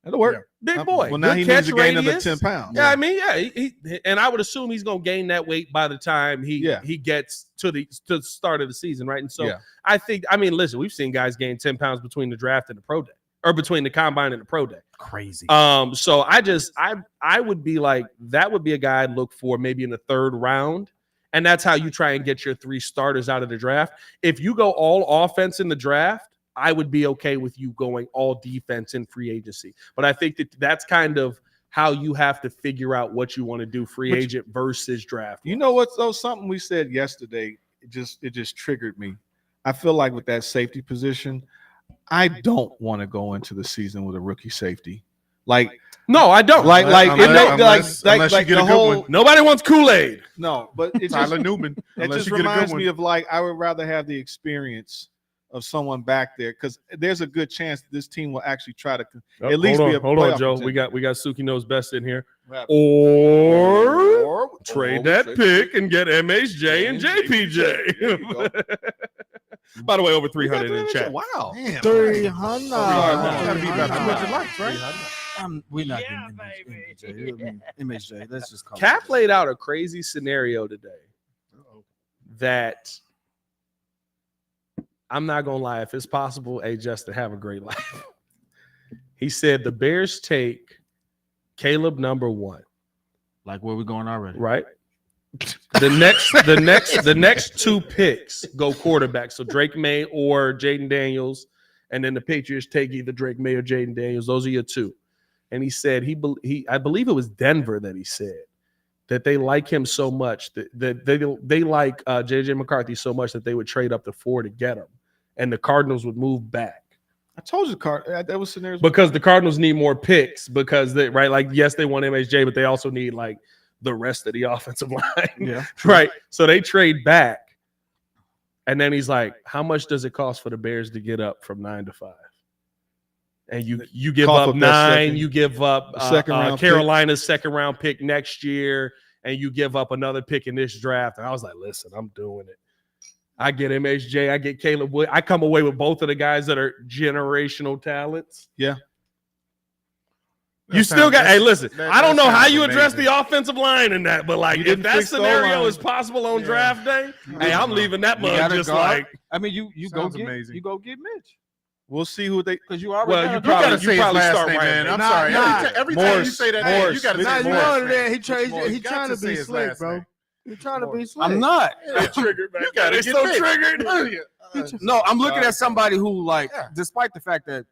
That'll work.
Big boy.
Well, now
Good
he
catch
needs to gain another
radius.
10 pounds.
Yeah, I mean, he and I would assume he's gonna gain that weight by the time he gets to the start of the season, right? And so
Yeah.
I think, I mean, listen, we've seen guys gain 10 pounds between the draft and the pro day, or between the combine and the pro day.
Crazy.
So I would be like, that would be a guy I'd look for maybe in the 3rd round. And that's how you try and get your 3 starters out of the draft. If you go all offense in the draft, I would be okay with you going all defense in free agency. But I think that's kind of how you have to figure out what you want to do free agent versus draft.
You know what, though? Something we said yesterday, it just triggered me. I feel like with that safety position, I don't want to go into the season with a rookie safety. Like,
No, I don't.
Unless you get a
the
good
whole
one.
Nobody wants Kool-Aid.
no, but it just
Tyler Newman.
it
Unless
just
you get a good
reminds
one.
me of like I would rather have the experience of someone back there because there's a good chance that this team will actually try to at least be a
hold on,
playoff
Joe.
contender.
We got Suki knows best in here.
Or
Or trade that pick and get MHJ and JPJ. By the way, over 300 in chat.
Wow.
Damn.
300.
Gotta be about 200 likes, right?
We're not
Yeah,
getting MHJ. Let's just call
Cap
it.
laid out a crazy scenario today that I'm not gonna lie. If it's possible, hey Justin, have a great life. He said the Bears take Caleb number 1.
Like where we going already?
Right. The next 2 picks go quarterback. So Drake May or Jaden Daniels, and then the Patriots take either Drake May or Jaden Daniels. Those are your 2. And he said I believe it was Denver that he said that they like him so much that they like JJ McCarthy so much that they would trade up to 4 to get him, and the Cardinals would move back.
I told you, that was scenarios
Because the Cardinals need more picks because they yes, they want MHJ, but they also need like the rest of the offensive line.
Yeah.
Right. So they trade back. And then he's like, how much does it cost for the Bears to get up from 9 to 5? And you give
Cough
up
up that
9,
second-
you give up
second round
Carolina's second round pick next year, and you give up another pick in this draft. And I was like, listen, I'm doing it. I get MHJ, I get Caleb Wood. I come away with both of the guys that are generational talents.
Yeah.
You still got, hey, listen, I don't know how you address
amazing.
the offensive line in that, but like
You
if
didn't
that
fix the
scenario
O-line.
is possible on
Yeah.
draft day, hey, I'm leaving that
You
mug
got a
just
guard?
like,
I mean, you go
Sounds
get
amazing.
you go get Mitch
We'll see who they.
because you already
Well,
got
you
a
probably-
guard.
gotta say his
probably
last
start
name,
Ryan
man. I'm
Nah,
sorry.
nah.
Every time you
Morris,
say that name, you gotta
Morris,
say
Nah,
his
you
last
know
name.
that he
Mitch
trying
Morris.
he
You got
trying to
say
be
his
slick,
last
bro.
name.
He trying to be slick.
I'm not.
triggered back
You gotta
there.
get
so
Mitch.
triggered.
No, I'm looking at somebody who, like,
Yeah.
despite the fact that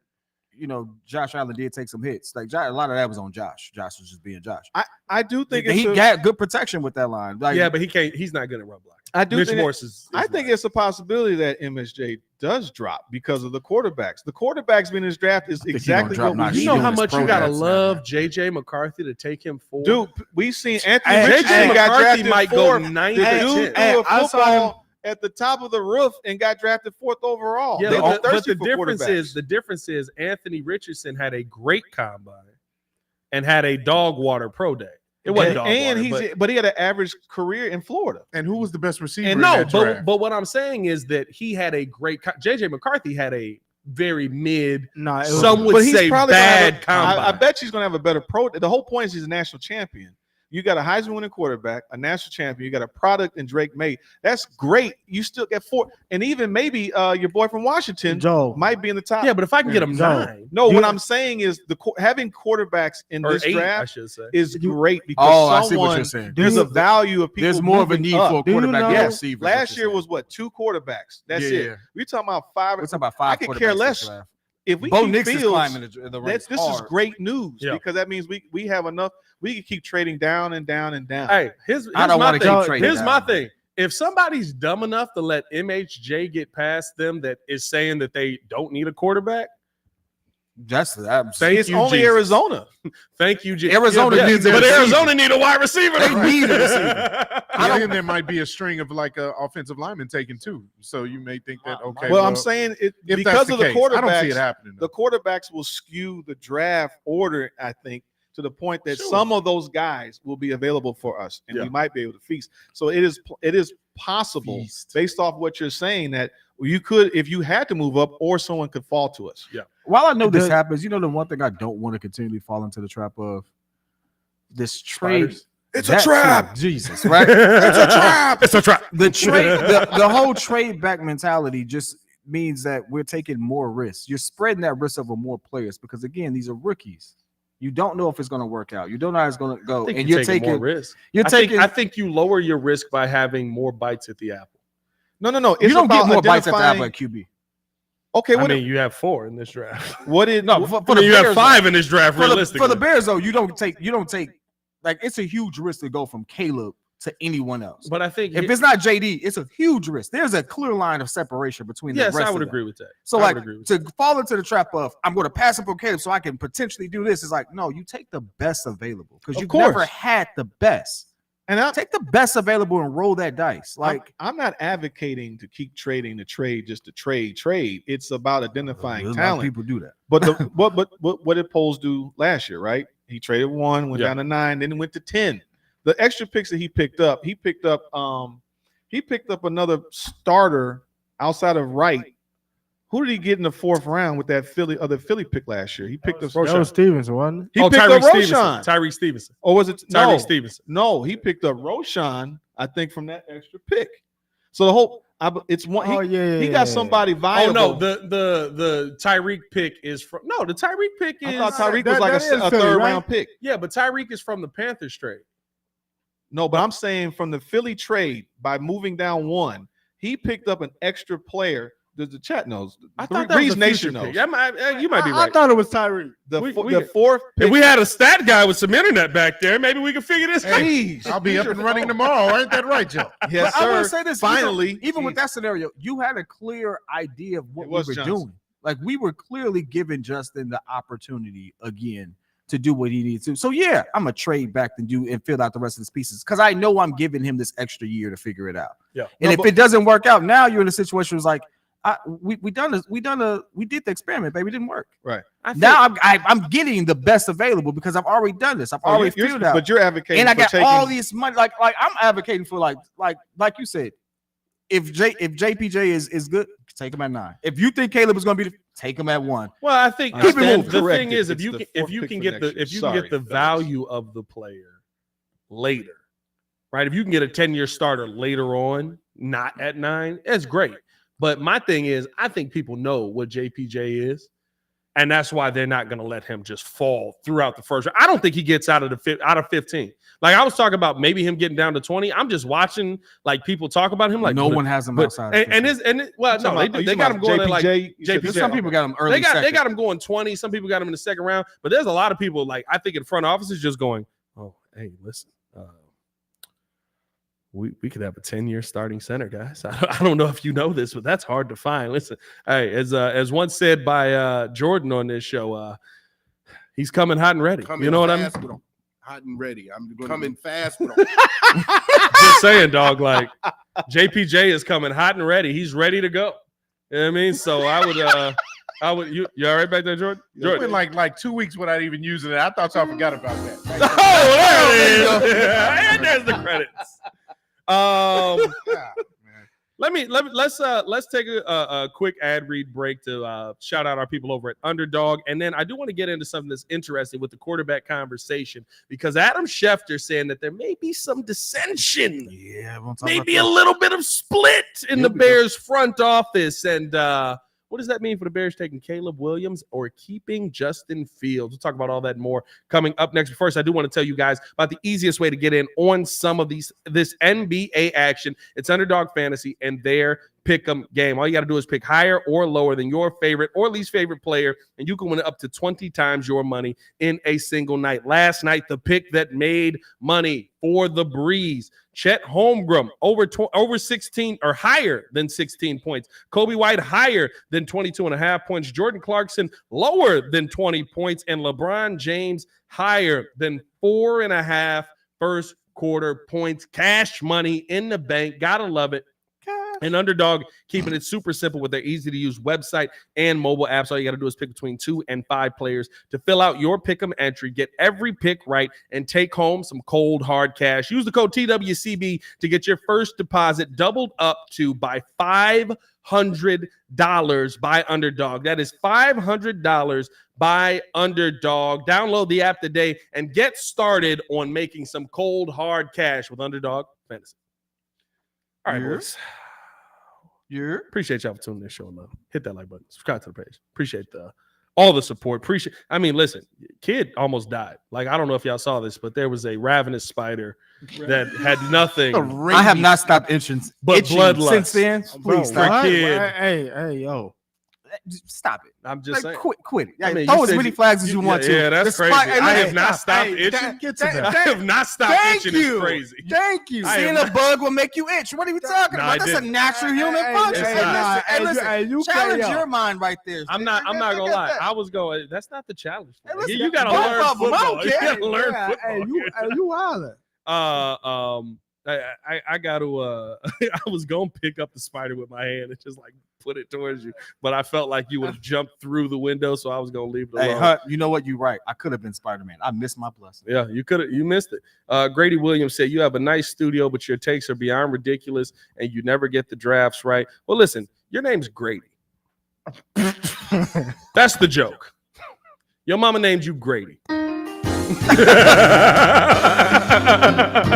Josh Allen did take some hits, like a lot of that was on Josh. Josh was just being Josh.
I do think
He
it's
got good protection with that line. Like,
Yeah, but he's not good at run blocking.
I do
Mitch
think
Morse is
I think
right.
it's a possibility that MSJ does drop because of the quarterbacks. The quarterbacks being in this draft is
think he
exactly
gonna
what
drop
we
You
not
know
need.
how
doing
much
his
you gotta
pro
love JJ McCarthy to take him forward.
Dude, we've seen Anthony
Hey,
Richardson
hey,
got
McCarthy
drafted
might
fourth.
go 9
The
to
dude
10.
threw a
I saw
football at the top of the roof and got drafted 4th overall.
Yeah,
They are
but the
thirsty for
difference
quarterbacks.
is Anthony Richardson had a great combine and had a dog water pro day. It wasn't dog
and
water,
but he had an average career in Florida.
And who was the best receiver?
and
in
no,
that draft?
but what I'm saying is that he had a great JJ McCarthy had a very mid,
Nah, it was,
some would
But he's
say
probably gonna have
bad
a-
combine.
I bet she's going to have a better pro. The whole point is he's a national champion. You got a Heisman winning quarterback, a national champion. You got a product in Drake May. That's great. You still get 4, and even maybe your boy from Washington
Joe.
might be in the top.
Yeah, but if I can get him
No.
9
No,
You-
what I'm saying is having quarterbacks in
or
this
8, I
draft
should say.
is great
oh,
because
I see what
someone
you're saying.
there's a value of people.
There's more of a
moving
need
up.
for a
Do you
quarterback
know-
than
Yes.
receiver.
Last year was what 2 quarterbacks. That's
Yeah,
it.
yeah.
We're talking about 5.
We're talking about
I
5
could
quarterbacks
care
this
less.
draft.
If we
Bo
keep
Nix is
Fields,
climbing the ranks
this is
hard.
great news
Yeah.
because that means we have enough. We can keep trading down and down and down.
Hey, here's
I don't
my
want to
thing.
keep trading.
Here's my
down.
thing. If somebody's dumb enough to let MHJ get past them that is saying that they don't need a quarterback, Thank
it's
you,
only
Jesus.
Arizona.
thank you,
Arizona needs a
but
receiver.
Arizona need a wide receiver.
They
though.
need a receiver.
I think there might be a string of like offensive linemen taken too. So you may think that okay.
Well, I'm saying it
if
because
that's
of the
case,
quarterbacks.
I don't see it happening.
The quarterbacks will skew the draft order, I think, to the point that
Sure.
some of those guys will be available for us, and
Yeah.
we might be able to feast. So it is possible,
Feast.
based off what you're saying, that you could, if you had to move up, or someone could fall to us.
Yeah.
While I know this
The-
happens, the one thing I don't want to continually fall into the trap of this trade.
Spiders.
It's a
That
trap.
too, Jesus, right?
It's a trap. It's a trap.
The trade, the whole trade back mentality just means that we're taking more risks. You're spreading that risk over more players because again, these are rookies. You don't know if it's going to work out. You don't know how it's going to go,
I think
and
you're
you're
taking more
taking.
risk.
You're taking.
I think you lower your risk by having more bites at the apple.
No. It's
you don't get
about
more bites at the
identifying-
apple at QB.
Okay,
I
what?
mean, you have 4 in this draft.
What did
No,
what-
for
I mean,
the
you have
Bears,
5 in this draft.
for the
Realistically,
Bears though, you don't take like it's a huge risk to go from Caleb to anyone else.
but I think
If it's not JD, it's a huge risk. There's a clear line of separation between the
yes,
rest
I would
of them.
agree with that.
So
I
like
would agree with
to fall into the trap of I'm going to pass up on Caleb so I can potentially do this is like no, you take the best available because
Of
you've
course.
never had the best.
and I,
Take the best available and roll that dice. Like
I'm not advocating to keep trading the trade just to trade. It's about identifying
a lot of
talent.
people do that.
But what did Poles do last year, right? He traded 1, went
Yeah.
down to 9, then went to 10. The extra picks that he picked up another starter outside of Wright. Who did he get in the 4th round with that Philly pick last year? He picked up
that was Stevenson, wasn't it?
he picked up Roshan.
Tyreek Stevenson.
Or was it
Tyreek
no?
Stevenson.
No, he picked up Roshan, I think, from that extra pick. So the whole It's one.
Oh, yeah,
he got somebody
Oh
viable.
no, the Tyreek pick is from the Tyreek pick is.
I thought Tyreek
That-
was like
that is
a
Philly,
third
right?
round pick.
Yeah, but Tyreek is from the Panthers trade.
No, but I'm saying from the Philly trade by moving down one, he picked up an extra player. The chat knows.
I thought that was
Reeves
a
Nation
future pick.
knows.
You might be
I
right.
thought it was Tyreek.
The fourth pick.
If we had a stat guy with some internet back there, maybe we could figure this out.
Jeez,
I'll be up and running tomorrow. Ain't that right, Joe?
Yes,
But I want
sir.
to say this.
Finally,
even with that scenario, you had a clear idea of what
It
we were
was Johnson.
doing. Like we were clearly giving Justin the opportunity again to do what he needs to. So yeah, I'm gonna trade back and fill out the rest of his pieces because I know I'm giving him this extra year to figure it out.
Yeah.
And if it doesn't work out, now you're in a situation where it's like, we did the experiment, baby. It didn't work.
right.
Now I'm getting the best available because I've already done this. I've already figured out.
But you're advocating,
And I
for
got
taking,
all these money. Like I'm advocating for like you said. If JPJ is good, take him at 9. If you think Caleb is going to be, take him at 1.
Well, I think
Keep it moving.
the
Correct
thing
it.
is, if
It's
you
the
can,
fourth pick for next year.
if you can
Sorry,
get the
fellas.
value of the player later, right? If you can get a 10-year starter later on, not at 9, that's great. But my thing is, I think people know what JPJ is, and that's why they're not going to let him just fall throughout the first round. I don't think he gets out of 15. Like I was talking about, maybe him getting down to 20. I'm just watching like people talk about him. Like
No one has him outside.
well, no, they got him going at like JPJ.
Some people got him early.
They
second.
got him going 20. Some people got him in the second round, but there's a lot of people like I think in front offices just going, "Oh, hey, listen, we could have a 10-year starting center, guys. I don't know if you know this, but that's hard to find. Listen, hey, as once said by Jordan on this show, he's coming hot and ready. You know what I mean?
Hot and ready. I'm coming fast with him.
Just saying, dog. Like JPJ is coming hot and ready. He's ready to go. You know what I mean? So I would. You all right back there, Jordan?
It went like 2 weeks without even using it. I thought y'all forgot about that.
Oh, there it is. And there's the credits. Let's take a quick ad read break to shout out our people over at Underdog, and then I do want to get into something that's interesting with the quarterback conversation because Adam Schefter saying that there may be some dissension, maybe a little bit of split in the Bears front office, and what does that mean for the Bears taking Caleb Williams or keeping Justin Fields? We'll talk about all that and more coming up next. But first, I do want to tell you guys about the easiest way to get in on some of this NBA action. It's Underdog Fantasy and their pick'em game. All you got to do is pick higher or lower than your favorite or least favorite player, and you can win up to 20 times your money in a single night. Last night, the pick that made money for the Breeze, Chet Holmgren over 16 or higher than 16 points. Kobe White higher than 22.5 points. Jordan Clarkson lower than 20 points, and LeBron James higher than 4.5 first quarter points. Cash money in the bank. Gotta love it. And Underdog keeping it super simple with their easy-to-use website and mobile apps. All you got to do is pick between 2 and 5 players to fill out your pick'em entry, get every pick right, and take home some cold, hard cash. Use the code TWCB to get your first deposit doubled up to by $500 by Underdog. That is $500 by Underdog. Download the app today and get started on making some cold, hard cash with Underdog Fantasy. All right, boys. Appreciate y'all for tuning in, show love. Hit that like button, subscribe to the page. Appreciate all the support. Listen, kid almost died. Like, I don't know if y'all saw this, but there was a ravenous spider that had nothing.
I have not stopped itching
But bloodlust.
since then. Please
Bro,
stop.
kid.
Hey, yo.
Stop it.
I'm just saying.
Quit it.
I mean,
throw
you
as
said
many flags as you want to.
Yeah, that's crazy. I have not stopped itching.
Get to that.
I have not stopped
Thank
itching.
you.
It's crazy.
Thank you.
I
Seeing
am
a bug will make you itch. What are you talking
No,
about?
I
That's a
didn't.
natural human function.
it's not.
Listen, challenge your mind right there.
I'm not gonna lie. I was going. That's not the challenge.
Hey, listen,
You gotta
both
learn
of them, I
football.
don't
You
care.
gotta learn football.
You wildin'.
I got to. I was gonna pick up the spider with my hand and just like put it towards you, but I felt like you would have jumped through the window, so I was gonna leave it alone.
Hey, Hunt, you know what? You're right. I could have been Spider-Man. I missed my blessing.
Yeah, you missed it. Grady Williams said you have a nice studio, but your takes are beyond ridiculous, and you never get the drafts right. Well, listen, your name's Grady. That's the joke. Your mama named you Grady.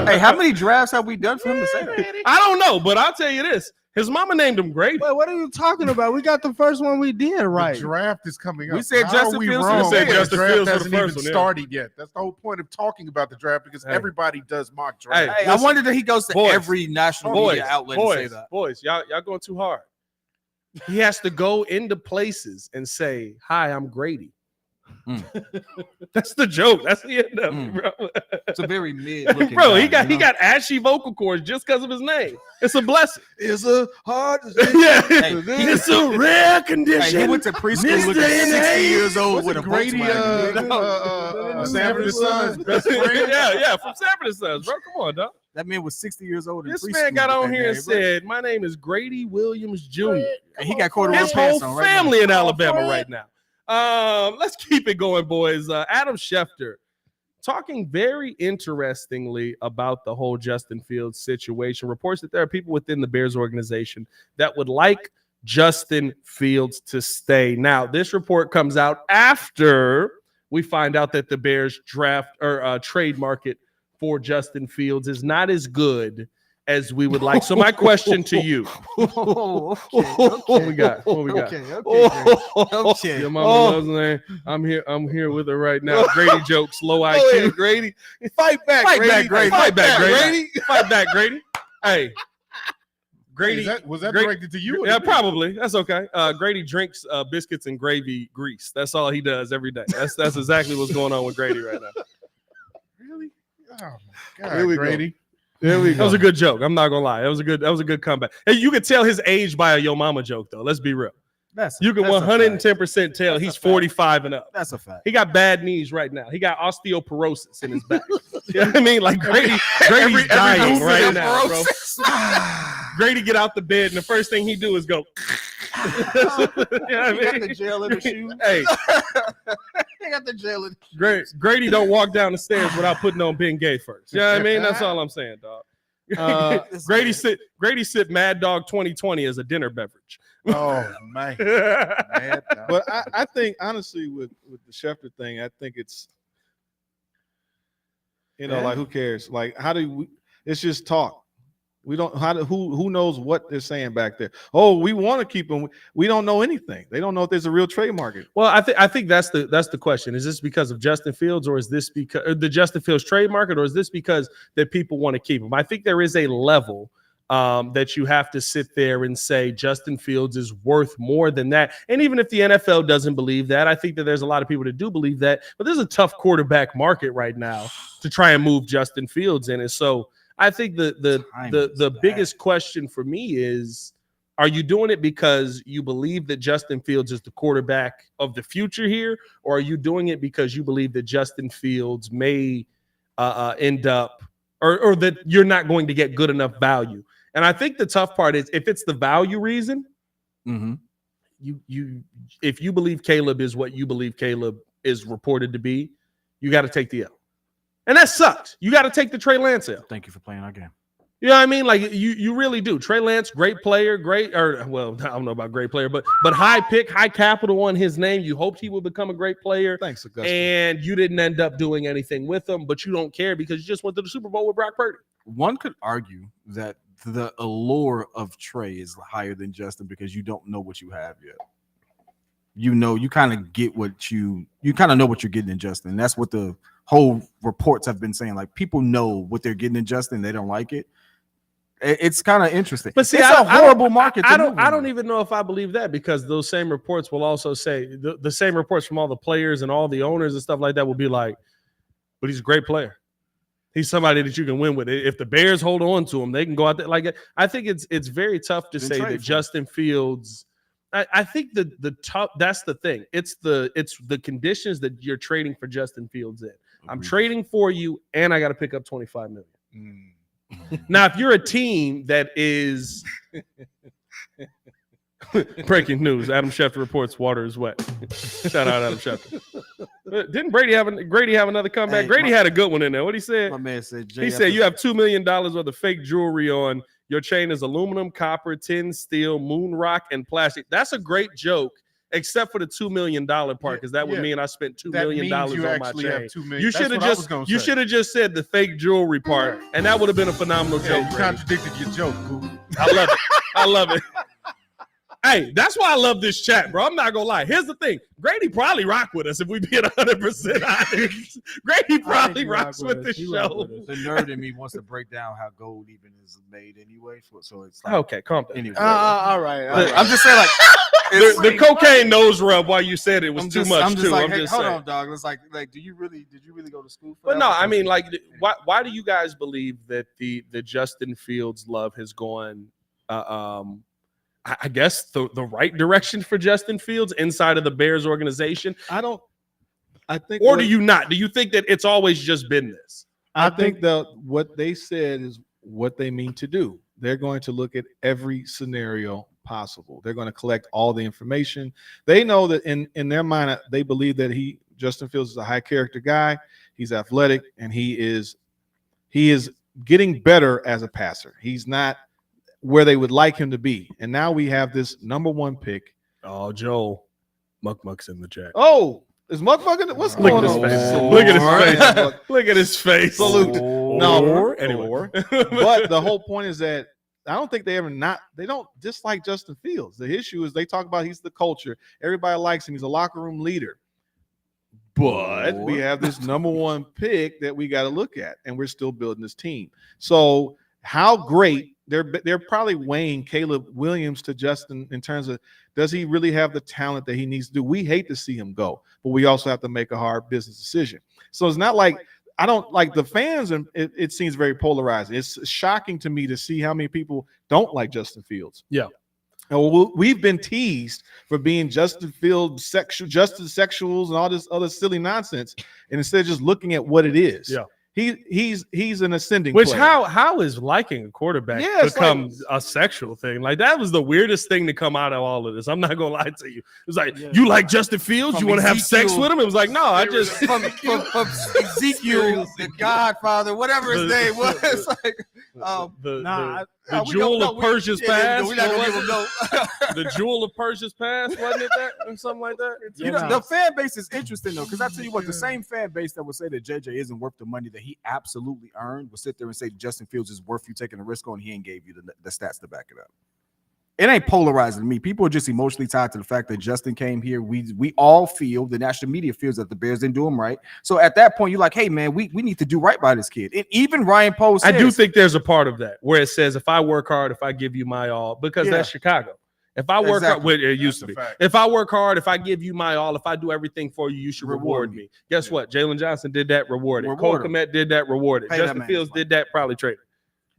Hey, how many drafts have we done for him to say that?
I don't know, but I'll tell you this. His mama named him Grady.
Wait, what are you talking about? We got the first one we did right.
The draft is coming up.
We said
How
Justin
are we
Fields.
wrong?
We said
The
Justin
draft
Fields for the
hasn't even
first one, yeah.
started yet. That's the whole point of talking about the draft because
Hey.
everybody does mock draft.
Hey, I wonder that he goes to
Boys.
every national media outlet and say that.
Boys, y'all going too hard. He has to go into places and say, "Hi, I'm Grady." That's the joke. That's the end of it, bro.
It's a very mid-looking
Bro,
guy,
he got ashy vocal cords just because of his name. It's a blessing.
It's a hard.
Yeah,
Hey,
it's a rare condition.
Hey, he went to preschool
This
looking
day and
60
age.
years old
Was
with
it
a
Grady,
Volkswagen.
Sanford and Sons, best friend?
yeah, from Sanford and Sons, bro. Come on, dog.
That man was 60 years old. In
This
preschool
man got
with
on
that
here and
name, bro.
said, "My name is Grady Williams Jr."
And he got corduroy
His
pants
whole
on right
family in Alabama right now. Let's keep it going, boys. Adam Schefter talking very interestingly about the whole Justin Fields situation. Reports that there are people within the Bears organization that would like Justin Fields to stay. Now, this report comes out after we find out that the Bears draft or trade market for Justin Fields is not as good as we would like. So my question to you. What we got? What we got?
Okay.
Your mama loves me. I'm here with her right now. Grady jokes, low IQ.
Grady. Fight back,
Fight
Grady.
back, Grady. Fight back, Grady. Fight back, Grady. Hey, Grady.
Was that
Grady-
directed to you? or
Yeah,
to me?
probably. That's okay. Grady drinks biscuits and gravy grease. That's all he does every day. That's exactly what's going on with Grady right now.
Really? Oh my God,
Here we go.
Grady.
There we
That was a good joke. I'm not gonna lie. That was a good comeback. Hey, you could tell his age by a Yo Mama joke though. Let's be real. You can 110% tell
That's a
he's
fact.
45 and up.
That's a fact.
He got bad knees right now. He got osteoporosis in his back. You know what I mean? Like Grady's dying
dude
right
said
now, bro. Grady get out the bed and the first thing he do is go. You know what I
He got
mean?
the jail in the shoes.
Hey,
He got the jail in.
Grady don't walk down the stairs without putting on being gay first. You know what I mean? That's all I'm saying, dog. Grady sip Mad Dog 2020 as a dinner beverage.
Oh man.
But I think honestly with the Schefter thing, I think it's like who cares? Like how do we? It's just talk. We don't who knows what they're saying back there. Oh, we want to keep them. We don't know anything. They don't know if there's a real trade market.
Well, I think that's the question. Is this because of Justin Fields, or is this because the Justin Fields trade market, or is this because that people want to keep him? I think there is a level that you have to sit there and say Justin Fields is worth more than that. And even if the NFL doesn't believe that, I think that there's a lot of people that do believe that. But there's a tough quarterback market right now to try and move Justin Fields in it. So I think the biggest question for me is, are you doing it because you believe that Justin Fields is the quarterback of the future here, or are you doing it because you believe that Justin Fields may end up or that you're not going to get good enough value? And I think the tough part is if it's the value reason, if you believe Caleb is what you believe Caleb is reported to be, you got to take the L. And that sucks. You got to take the Trey Lance L.
Thank you for playing our game.
You know what I mean? Like you really do. Trey Lance, great player, I don't know about great player, but high pick, high capital on his name. You hoped he would become a great player.
Thanks, Augustine.
And you didn't end up doing anything with him, but you don't care because you just went to the Super Bowl with Brock Purdy.
One could argue that the allure of Trey is higher than Justin because you don't know what you have yet. You kind of get what you kind of know what you're getting in Justin. That's what the whole reports have been saying. Like people know what they're getting in Justin. They don't like it. It's kind of interesting.
But see,
it's a horrible market.
I don't even know if I believe that, because those same reports will also say the same reports from all the players and all the owners and stuff like that will be like, but he's a great player. He's somebody that you can win with. If the Bears hold on to him, they can go out there. Like I think it's very tough to say that Justin Fields. I think the top. That's the thing. It's the conditions that you're trading for Justin Fields in. I'm trading for you, and I got to pick up $25 million. Now, if you're a team that is breaking news, Adam Schefter reports water is wet. Shout out Adam Schefter. Didn't Grady have another comeback?
Hey,
Grady had a good one in there. What he said?
My man said,
He said you have $2 million worth of fake jewelry on. Your chain is aluminum, copper, tin, steel, moon rock, and plastic. That's a great joke except for the $2 million part, because that would mean I spent $2 million on my chain. You should have just said the fake jewelry part, and that would have been a phenomenal joke.
You contradicted your joke, Goof.
I love it. I love it. Hey, that's why I love this chat, bro. I'm not gonna lie. Here's the thing: Grady probably rock with us if we be at 100% honest. Grady probably rocks with the show.
The nerd in me wants to break down how gold even is made anyway. So it's like,
okay, calm down.
Anyway.
All right.
I'm just saying, like
the cocaine nose rub while you said it was too much.
I'm just
too.
like,
I'm
hey,
just
hold
saying.
on, dog. It's like, did you really go to school for
But
that?
no, I mean, like, why do you guys believe that the Justin Fields love has gone? I guess the right direction for Justin Fields inside of the Bears organization.
I think,
or do you not? Do you think that it's always just been this?
I think that what they said is what they mean to do. They're going to look at every scenario possible. They're going to collect all the information. They know that in their mind, they believe that Justin Fields is a high character guy. He's athletic, and he is getting better as a passer. He's not where they would like him to be. And now we have this number 1 pick.
Oh, Joel. Muck's in the chat.
Oh, is Muck fucking? What's
Look
going
at
on?
his face. Look at his face. Look at his face.
Salute.
No, anyway.
But the whole point is that I don't think they don't dislike Justin Fields. The issue is they talk about he's the culture. Everybody likes him. He's a locker room leader. But we have this number 1 pick that we got to look at, and we're still building this team. So how great they're probably weighing Caleb Williams to Justin in terms of, does he really have the talent that he needs to do? We hate to see him go, but we also have to make a hard business decision. So it's not like I don't like the fans, and it seems very polarizing. It's shocking to me to see how many people don't like Justin Fields.
Yeah.
And we've been teased for being Justin Fields sexuals and all this other silly nonsense, and instead of just looking at what it is.
Yeah.
He's an ascending
Which
player.
how is liking a quarterback
it's
become a sexual thing? Like, that was the weirdest thing to come out of all of this. I'm not gonna lie to you. It's like, you like Justin Fields?
From
You want to have sex
Ezekiel.
with him? It was like, no, I just
from Ezekiel, the Godfather, whatever his name was. Like,
the jewel of Persia's past. The jewel of Persia's past, wasn't it that or something like that?
You know, the fan base is interesting though, because I tell you what, the same fan base that would say that JJ isn't worth the money that he absolutely earned will sit there and say Justin Fields is worth you taking a risk on. He ain't gave you the stats to back it up. It ain't polarizing to me. People are just emotionally tied to the fact that Justin came here. We all feel, the national media feels, that the Bears didn't do him right. So at that point, you're like, hey man, we need to do right by this kid. And even Ryan Poe says,
I do think there's a part of that where it says, if I work hard, if I give you my all, because that's Chicago. If I work hard, well, it used to be. If I work hard, if I give you my all, if I do everything for you, you should reward me. Guess what? Jaylon Johnson did that, rewarded. Cole Kmet did that, rewarded. Justin Fields did that, probably traded.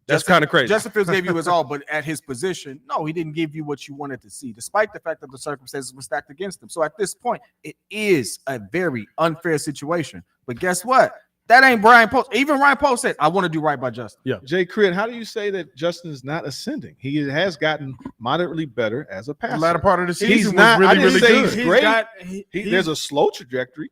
That's kind of crazy.
Justin Fields gave you his all, but at his position, no, he didn't give you what you wanted to see, despite the fact that the circumstances were stacked against him. So at this point, it is a very unfair situation. But guess what? That ain't Ryan Poe. Even Ryan Poe said, I want to do right by Justin.
Yeah.
Jay Crit, how do you say that Justin is not ascending? He has gotten moderately better as a passer.
The latter part of the season
He's not
was really good.
He's great. There's a slow trajectory.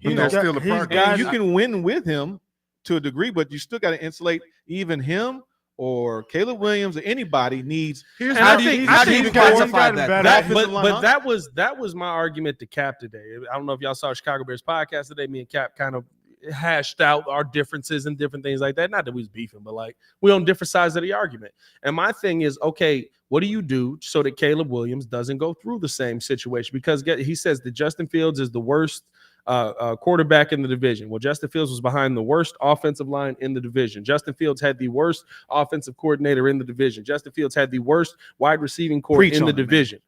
That's still the progress.
And you can win with him to a degree, but you still got to insulate even him or Caleb Williams or anybody needs.
How do you classify that?
But that was my argument to Cap today. I don't know if y'all saw Chicago Bears podcast today. Me and Cap kind of hashed out our differences and different things like that. Not that we was beefing, but like we on different sides of the argument. And my thing is, okay, what do you do so that Caleb Williams doesn't go through the same situation? Because he says that Justin Fields is the worst quarterback in the division. Well, Justin Fields was behind the worst offensive line in the division. Justin Fields had the worst offensive coordinator in the division. Justin Fields had the worst wide receiving core in the division.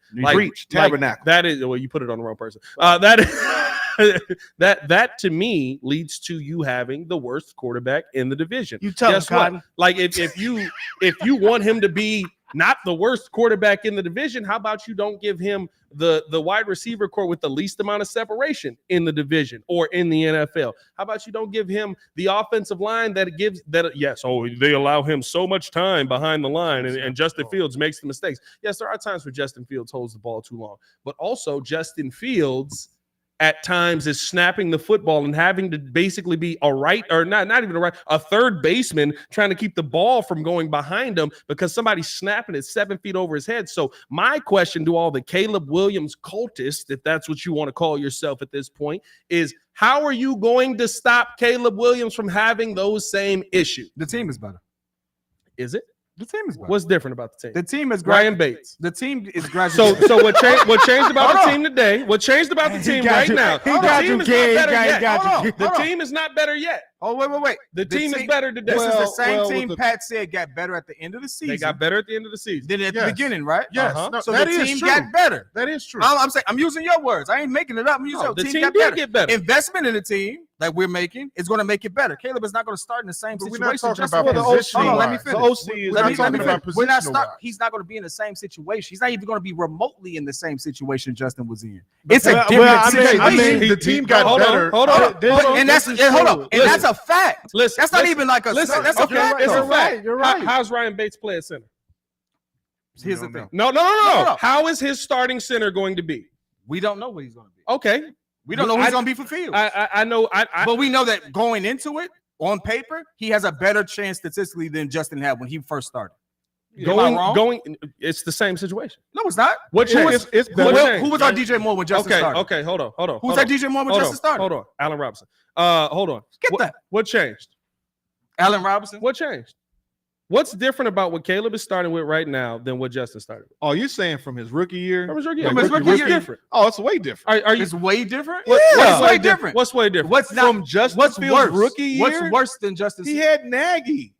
Tabernacle.
That is, well, you put it on the wrong person. That is that to me leads to you having the worst quarterback in the division.
You tell
Guess what? Like if you want him to be not the worst quarterback in the division, how about you don't give him the wide receiver core with the least amount of separation in the division or in the NFL? How about you don't give him the offensive line that gives that? Yes, they allow him so much time behind the line, and Justin Fields makes the mistakes. Yes, there are times where Justin Fields holds the ball too long, but also Justin Fields at times is snapping the football and having to basically be a third baseman trying to keep the ball from going behind him because somebody's snapping it 7 feet over his head. So my question to all the Caleb Williams cultists, if that's what you want to call yourself at this point, is how are you going to stop Caleb Williams from having those same issues?
The team is better.
Is it?
The team is better.
What's different about the team?
The team is
Ryan Bates.
The team is graduating.
So what changed about the team today? What changed about the team right now? The team is not better yet. The team is not better yet.
Oh, wait.
The team is better today.
This is the same team Pat said got better at the end of the season.
They got better at the end of the season
than at the beginning, right?
Yes.
Uh-huh.
No,
So
that
the
is
team
true.
got better.
That is true.
I'm saying I'm using your words. I ain't making it up. I'm using
the
the
team
got
did
better.
get better.
Investment in the team that we're making is going to make it better. Caleb is not going to start in the same
But we're
situation.
not talking
just
about
like-
positioning.
Hold on, let me
wise.
finish.
The OC is
Let me
talking
finish.
about
We're not
positional
start,
wise.
He's not going to be in the same situation. He's not even going to be remotely in the same situation Justin was in. It's a
Well,
different
I mean,
situation.
the team got
hold
better.
on.
And that's and that's a fact.
Listen,
That's not even like a.
listen.
That's a
Okay,
fact.
it's a
though.
fact.
You're right.
How's Ryan Bates play at center?
Here's the
don't
thing.
know.
No. How is his starting center going to be?
We don't know what he's going to be.
Okay,
We don't know who he's going to be for Fields.
I know.
But we know that going into it, on paper, he has a better chance statistically than Justin had when he first started. Am I wrong?
It's the same situation.
No, it's not.
What changed?
It's
Who,
better.
who was our DJ Moore when Justin started?
Okay, hold on.
Who was our DJ Moore when Justin started?
Hold on, Allen Robinson. Hold on.
Get that.
What changed?
Allen Robinson.
What changed? What's different about what Caleb is starting with right now than what Justin started with?
Oh, you're saying from his rookie year?
From his rookie
Yeah,
year.
his rookie
What's
year.
different?
Oh, it's way different.
Are you?
It's way different.
What's
way different?
What's way different?
What's not?
From Justin
What's
Fields'
worse?
rookie year?
What's worse than Justin?
He had Nagy.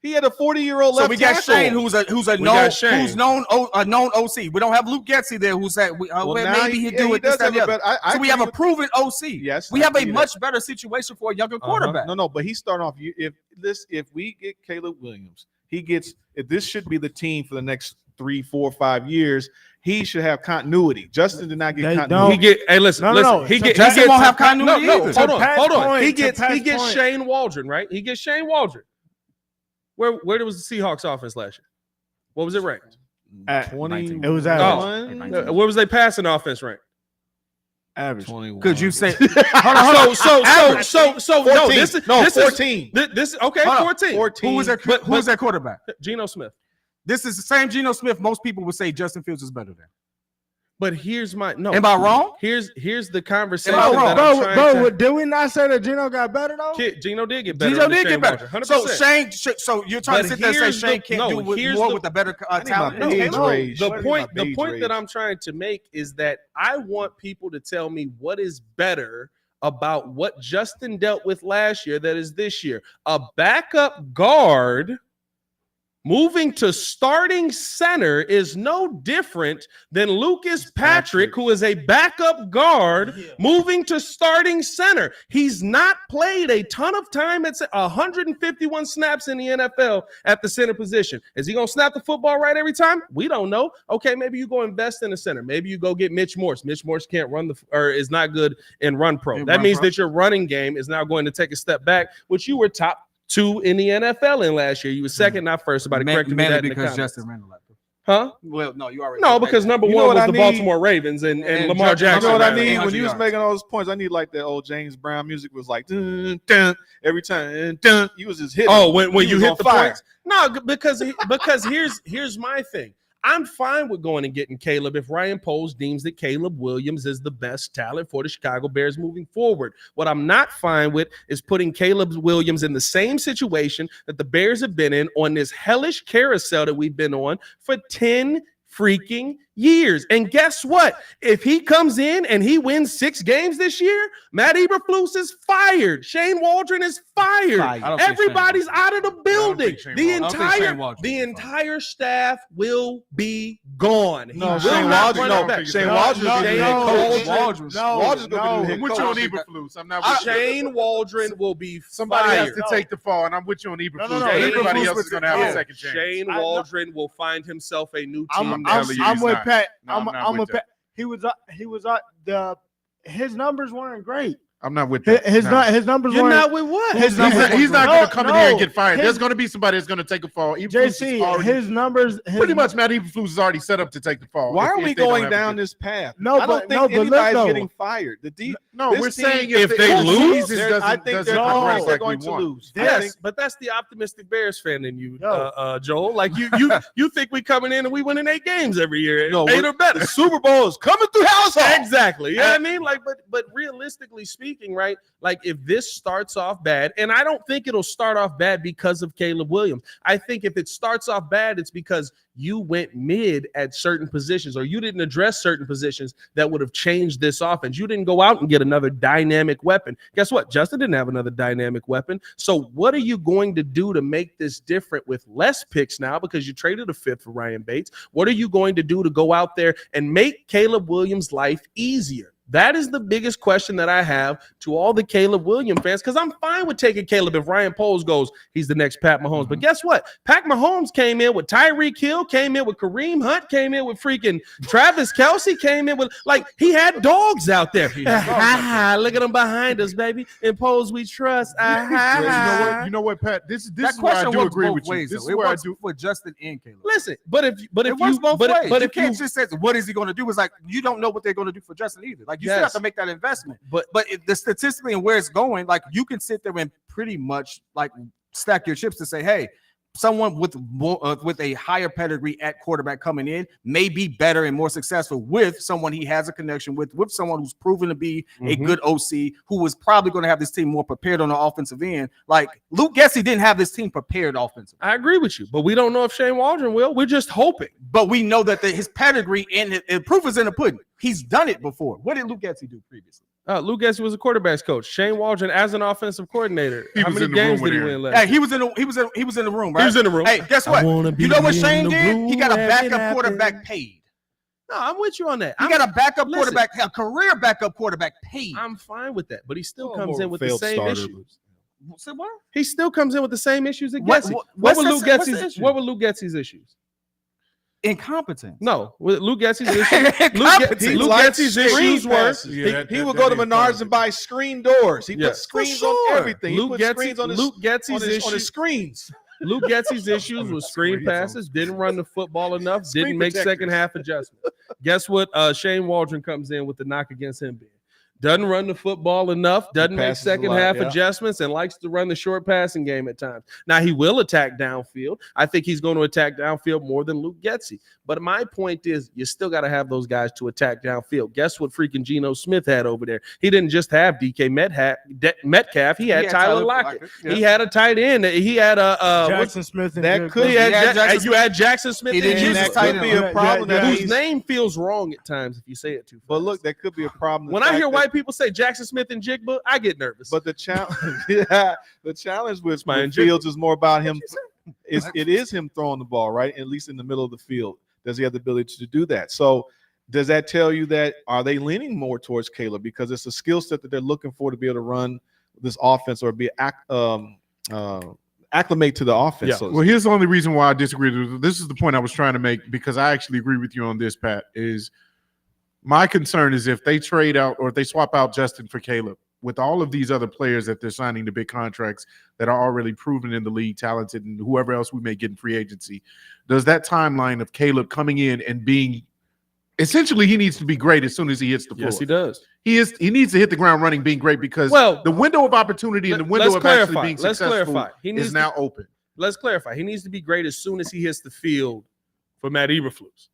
He had a 40-year-old
So
left
we got
tackle.
Shane, who's a
We
known
got Shane.
who's known a known OC. We don't have Luke Getsy there, who's at
Well,
well,
now
maybe
he
he do it
does
this that,
have
the
a
other.
better- I
So we have
agree
a proven OC.
Yes,
we
I
have a
agree with
much better situation for a younger quarterback.
No, but he's starting off. If we get Caleb Williams, if this should be the team for the next 3, 4, 5 years. He should have continuity. Justin did not get
They
continuity.
don't.
Listen. He gets.
Justin won't have continuity either.
Hold on.
Pat's point,
He
to
gets
Pat's point.
Shane Waldron, right? He gets Shane Waldron. Where was the Seahawks offense last year? What was it ranked?
At
20.
It was average.
Where was they passing offense ranked?
Average.
21.
Could you say?
So no. This is
14.
This okay.
Hold on.
14.
14.
Who was their quarterback?
Geno Smith.
This is the same Geno Smith. Most people would say Justin Fields is better than.
But here's my no.
Am I wrong?
Here's the conversation
Am I wrong?
that I'm trying to.
Did we not say that Geno got better though?
Geno did get better.
Geno
under
did
Shane
get better.
Waldron, 100%.
So Shane, so you're trying to sit there and say
here's
Shane
the-
can't
no,
do with
here's
more
the-
with a better talent?
No,
Age
no.
range.
The
What do you
point
mean by age
that
range?
I'm trying to make is that I want people to tell me what is better about what Justin dealt with last year that is this year. A backup guard moving to starting center is no different than Lucas Patrick, who is a backup guard, moving to starting center. He's not played a ton of time. It's 151 snaps in the NFL at the center position. Is he going to snap the football right every time? We don't know. Okay, maybe you go invest in a center. Maybe you go get Mitch Morse. Mitch Morse can't run or is not good in run pro. That means that your running game is now going to take a step back, which you were top 2 in the NFL in last year. You were second, not first. Somebody corrected me that in the
because
comments.
Justin Randall left.
Huh?
Well, no, you already.
No, because number
You know
one
what
was
I
the
need?
Baltimore Ravens and Lamar
Justin-
Jackson.
You know what I
Right,
need?
100
When you was
yards.
making all those points, I need like that old James Brown music was like dun, dun, every time. Dun, you was just hitting.
Oh, when
He
you
was
hit
on
the
fire.
points? No, because here's my thing. I'm fine with going and getting Caleb if Ryan Poles deems that Caleb Williams is the best talent for the Chicago Bears moving forward. What I'm not fine with is putting Caleb Williams in the same situation that the Bears have been in on this hellish carousel that we've been on for 10 freaking years. And guess what? If he comes in and he wins 6 games this year, Matt Eberflus is fired. Shane Waldron is fired.
I don't think
Everybody's out of the building.
Shane
The
Waldron-
I don't think Shane
entire
Waldron
the
is
entire staff will be gone. He
No,
will
Shane
not
Waldron.
run it
No,
back.
Shane
No,
Waldron's
no,
gonna be the
no,
head coach.
Waldron's-
Waldron's gonna be the
I'm
head
with you on
coach.
Eberflus. I'm not with you.
Shane Waldron will be
Somebody has
fired.
to take the fall, and I'm with you on Eberflus.
no,
Everybody
Eberflus
else
was-
is going to have a
yeah.
second chance.
Shane
I know.
Waldron will find himself a new
I'm
team.
telling you, he's
with
not.
Pat.
No, I'm not with
He was the his numbers weren't great.
I'm not with that.
His numbers.
You're
weren't-
not with what?
His
He's
numbers.
not going to come in here and get fired.
his-
There's going to be somebody that's going to take a fall.
JC, his numbers.
Pretty much Matt Eberflus is already set up to take the fall.
Why
if-
are
if
we
they don't
going
have a
down
good-
this path?
No,
I don't
but-
think
no, but look,
anybody's
though.
getting fired.
No,
This
we're
team,
saying
if
if
they
the
lose,
season
I
doesn't
think they're
progress
going
like we
to
want.
lose. I
Yes,
think-
but that's the optimistic Bears fan in you,
Yo.
Joel. Like you think we coming in and we winning 8 games every year,
No,
8 or better.
the Super Bowl is coming through house.
Exactly. You know what I mean? Like, but realistically speaking, right? Like, if this starts off bad, and I don't think it'll start off bad because of Caleb Williams. I think if it starts off bad, it's because you went mid at certain positions, or you didn't address certain positions that would have changed this offense. You didn't go out and get another dynamic weapon. Guess what? Justin didn't have another dynamic weapon. So what are you going to do to make this different with less picks now, because you traded a 5th for Ryan Bates? What are you going to do to go out there and make Caleb Williams' life easier? That is the biggest question that I have to all the Caleb Williams fans, because I'm fine with taking Caleb if Ryan Poles goes, he's the next Pat Mahomes. But guess what? Pat Mahomes came in with Tyreek Hill, came in with Kareem Hunt, came in with freaking Travis Kelce, came in with, like, he had dogs out there. Look at them behind us, baby. In Poles we trust.
You know what, Pat? This
That
is where I
question
do
works
agree
both
with you.
ways.
This is
It
where I
works
do.
for Justin and Caleb.
Listen, but if
It works
you
both
but
ways. You
if
can't just say what is he going to do. It's like you don't know what they're going to do for Justin either. Like you still have
Yes.
to make that investment.
But
The statistically and where it's going, like you can sit there and pretty much like stack your chips to say, hey, someone with a higher pedigree at quarterback coming in may be better and more successful with someone he has a connection with someone who's proven to be a good OC, who was probably going to have this team more prepared on the offensive end. Like Luke Getsy didn't have this team prepared offensively.
I agree with you, but we don't know if Shane Waldron will. We're just hoping.
But we know that his pedigree and the proof is in the pudding. He's done it before. What did Luke Getsy do previously?
Luke Getsy was a quarterback's coach. Shane Waldron as an offensive coordinator.
He
How
was
many
in the room
games
with
did he
Aaron.
win last?
Hey, he was in the room, right?
He was in the room.
Hey, guess what? You know what Shane did? He got a
room,
backup
happy.
quarterback paid.
No, I'm with you on that.
He got a backup
listen.
quarterback, a career backup quarterback paid.
I'm fine with that, but he still
Oh,
comes
more
in with the
failed
same
starter.
issues.
Say what?
He still comes in with the same issues that
What-
Getsy.
what-
What were
what's
Luke
the
Getsy's?
issue?
What were Luke Getsy's issues?
Incompetence.
No, with Luke Getsy's issues.
Incompetence.
Luke
liked
Getsy's
screen
issues were.
passes.
Yeah,
he would go to Menards and buy screen doors. He
Yeah.
put screens
For
on
sure.
everything.
Luke
He put screens
Getsy's
on his,
Luke Getsy's
on his
issues.
screens.
Luke Getsy's issues was screen
Screens on-
passes, didn't run the football enough,
Screen
didn't make
protectors.
second half adjustments. Guess what? Shane Waldron comes in with the knock against him being. Doesn't run the football enough, doesn't make
passes a
second
lot,
half
yeah.
adjustments, and likes to run the short passing game at times. Now, he will attack downfield. I think he's going to attack downfield more than Luke Getsy. But my point is, you still got to have those guys to attack downfield. Guess what freaking Geno Smith had over there? He didn't just have DK Metcalf. He had Tyler Lockett.
Yeah.
He had a tight end. He had a
Jackson Smith. And
that
Jake
could-
he had
Yeah,
Ja- you had Jackson Smith.
He
in
didn't
his
use
And
his
that
tight
could
end.
be a problem.
Yeah,
that
whose
he's-
name feels wrong at times if you say it too fast.
But look, that could be a problem.
When I hear white people say Jackson Smith and Jigba, I get nervous.
But the challenge, yeah, the challenge with
Mind
Fields is more about him. It is him throwing the ball, right? At least in the middle of the field. Does he have the ability to do that? So does that tell you that are they leaning more towards Caleb because it's a skill set that they're looking for to be able to run this offense or be acclimate to the offense?
Yeah.
So to
Well, here's the only reason why I disagree. This is the point I was trying to make because I actually agree with you on this, Pat. Is my concern is if they trade out or if they swap out Justin for Caleb with all of these other players that they're signing to big contracts that are already proven in the league, talented, and whoever else we may get in free agency, does that timeline of Caleb coming in and being essentially he needs to be great as soon as he hits the floor.
yes, he does.
He needs to hit the ground running, being great because
Well,
the window of opportunity and the window
let's
of actually
clarify.
being
Let's
successful
clarify. He needs
is
to-
now open.
Let's clarify. He needs to be great as soon as he hits the field for Matt Eberflus.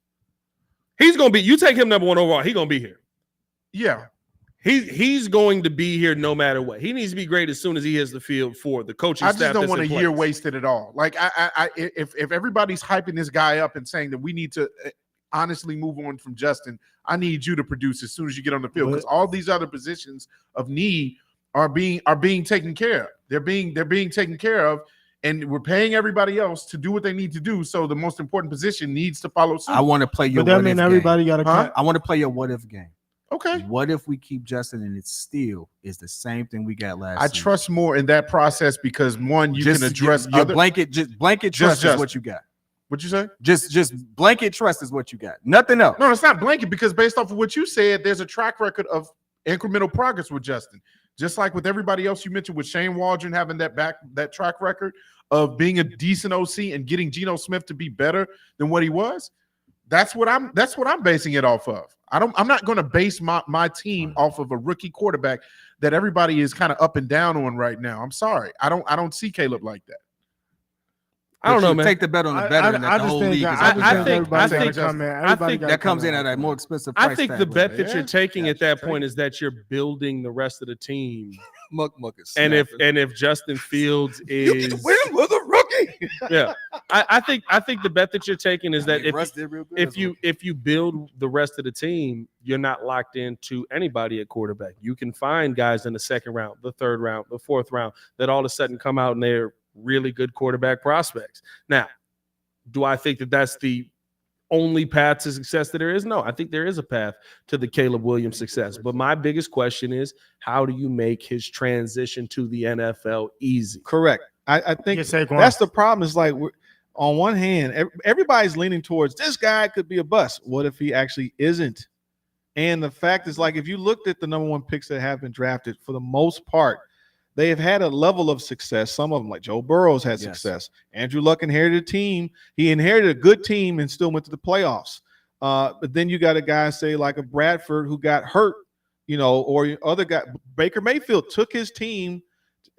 He's going to be, you take him number 1 overall, he's going to be here.
Yeah.
He's going to be here no matter what. He needs to be great as soon as he hits the field for the coaching
I
staff.
just don't
that's
want a
in
year
place.
wasted at all. Like if everybody's hyping this guy up and saying that we need to honestly move on from Justin, I need you to produce as soon as you get on the field because all these other positions of need are being taken care of. They're being taken care of, and we're paying everybody else to do what they need to do. So the most important position needs to follow suit.
I want to play your
But that
what
mean
if
everybody
game.
got to
Huh?
cut.
I want to play your what if game.
Okay.
What if we keep Justin and it still is the same thing we got last
I
season?
trust more in that process because one, you can address
your
other.
blanket trust is
Justin.
what you got.
What'd you say?
Just blanket trust is what you got. Nothing else.
No, it's not blanket because based off of what you said, there's a track record of incremental progress with Justin. Just like with everybody else you mentioned, with Shane Waldron having that track record of being a decent OC and getting Geno Smith to be better than what he was. That's what I'm basing it off of. I'm not going to base my team off of a rookie quarterback that everybody is kind of up and down on right now. I'm sorry. I don't see Caleb like that.
I don't know, man.
Take the bet on the veteran that the whole league is.
I think
that comes in at a more expensive price
I think
tag.
the bet that you're taking at that point is that you're building the rest of the team.
Muck is
And if Justin Fields is
win with a rookie.
yeah, I think the bet that you're taking is that if you build the rest of the team, you're not locked into anybody at quarterback. You can find guys in the second round, the third round, the fourth round that all of a sudden come out and they're really good quarterback prospects. Now, do I think that that's the only path to success that there is? No, I think there is a path to the Caleb Williams success. But my biggest question is, how do you make his transition to the NFL easy?
Correct. I think that's the problem. Is like, on one hand, everybody's leaning towards this guy could be a bust. What if he actually isn't? And the fact is, like, if you looked at the number one picks that have been drafted, for the most part, they have had a level of success. Some of them, like Joe Burrow's had success. Andrew Luck inherited a team. He inherited a good team and still went to the playoffs. But then you got a guy, say, like a Bradford, who got hurt, or other guy. Baker Mayfield took his team.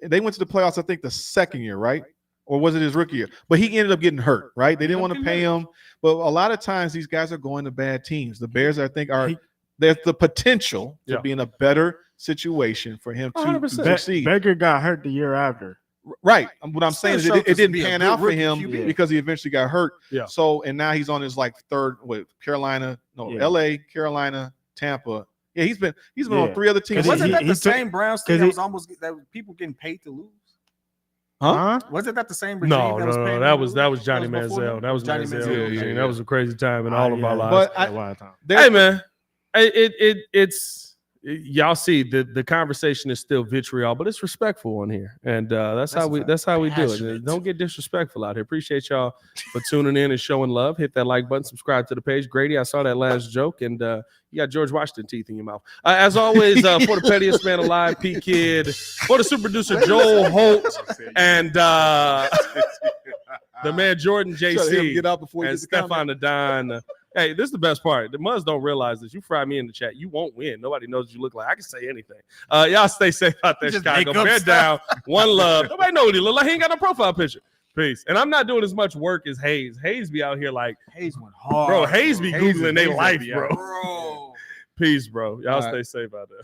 They went to the playoffs, I think, the second year, right? Or was it his rookie year? But he ended up getting hurt, right? They didn't want to pay him. But a lot of times these guys are going to bad teams. The Bears, I think, there's the potential to be in a better situation for him to succeed.
Baker got hurt the year after.
Right. What I'm saying is it didn't pan out for him because he eventually got hurt.
Yeah.
So, and now he's on his third with LA, Carolina, Tampa. Yeah, he's been on three other teams.
Wasn't that the same Browns team that was almost that people getting paid to lose?
Huh?
Wasn't that the same regime?
No, that was Johnny Manziel. That was Johnny Manziel.
Yeah.
That was a crazy time in all of our lives.
But
hey, man, it's y'all see the conversation is still vitriol, but it's respectful on here, and that's how we do it. Don't get disrespectful out here. Appreciate y'all for tuning in and showing love. Hit that like button, subscribe to the page. Grady, I saw that last joke, and you got George Washington teeth in your mouth. As always, for the pettiest man alive, P Kid, for the super producer Joel Holt, and the man Jordan JC,
get out before
and Stefan Adon. Hey, this is the best part. The Muzz don't realize this. You fry me in the chat, you won't win. Nobody knows what you look like. I can say anything. Y'all stay safe out there, Chicago. Bear down. One love. Nobody know what he look like. He ain't got no profile picture. Peace. And I'm not doing as much work as Hayes. Hayes be out here like
Hayes went hard.
Bro, Hayes be Googling their life,
bro.
Peace, bro. Y'all stay safe out there.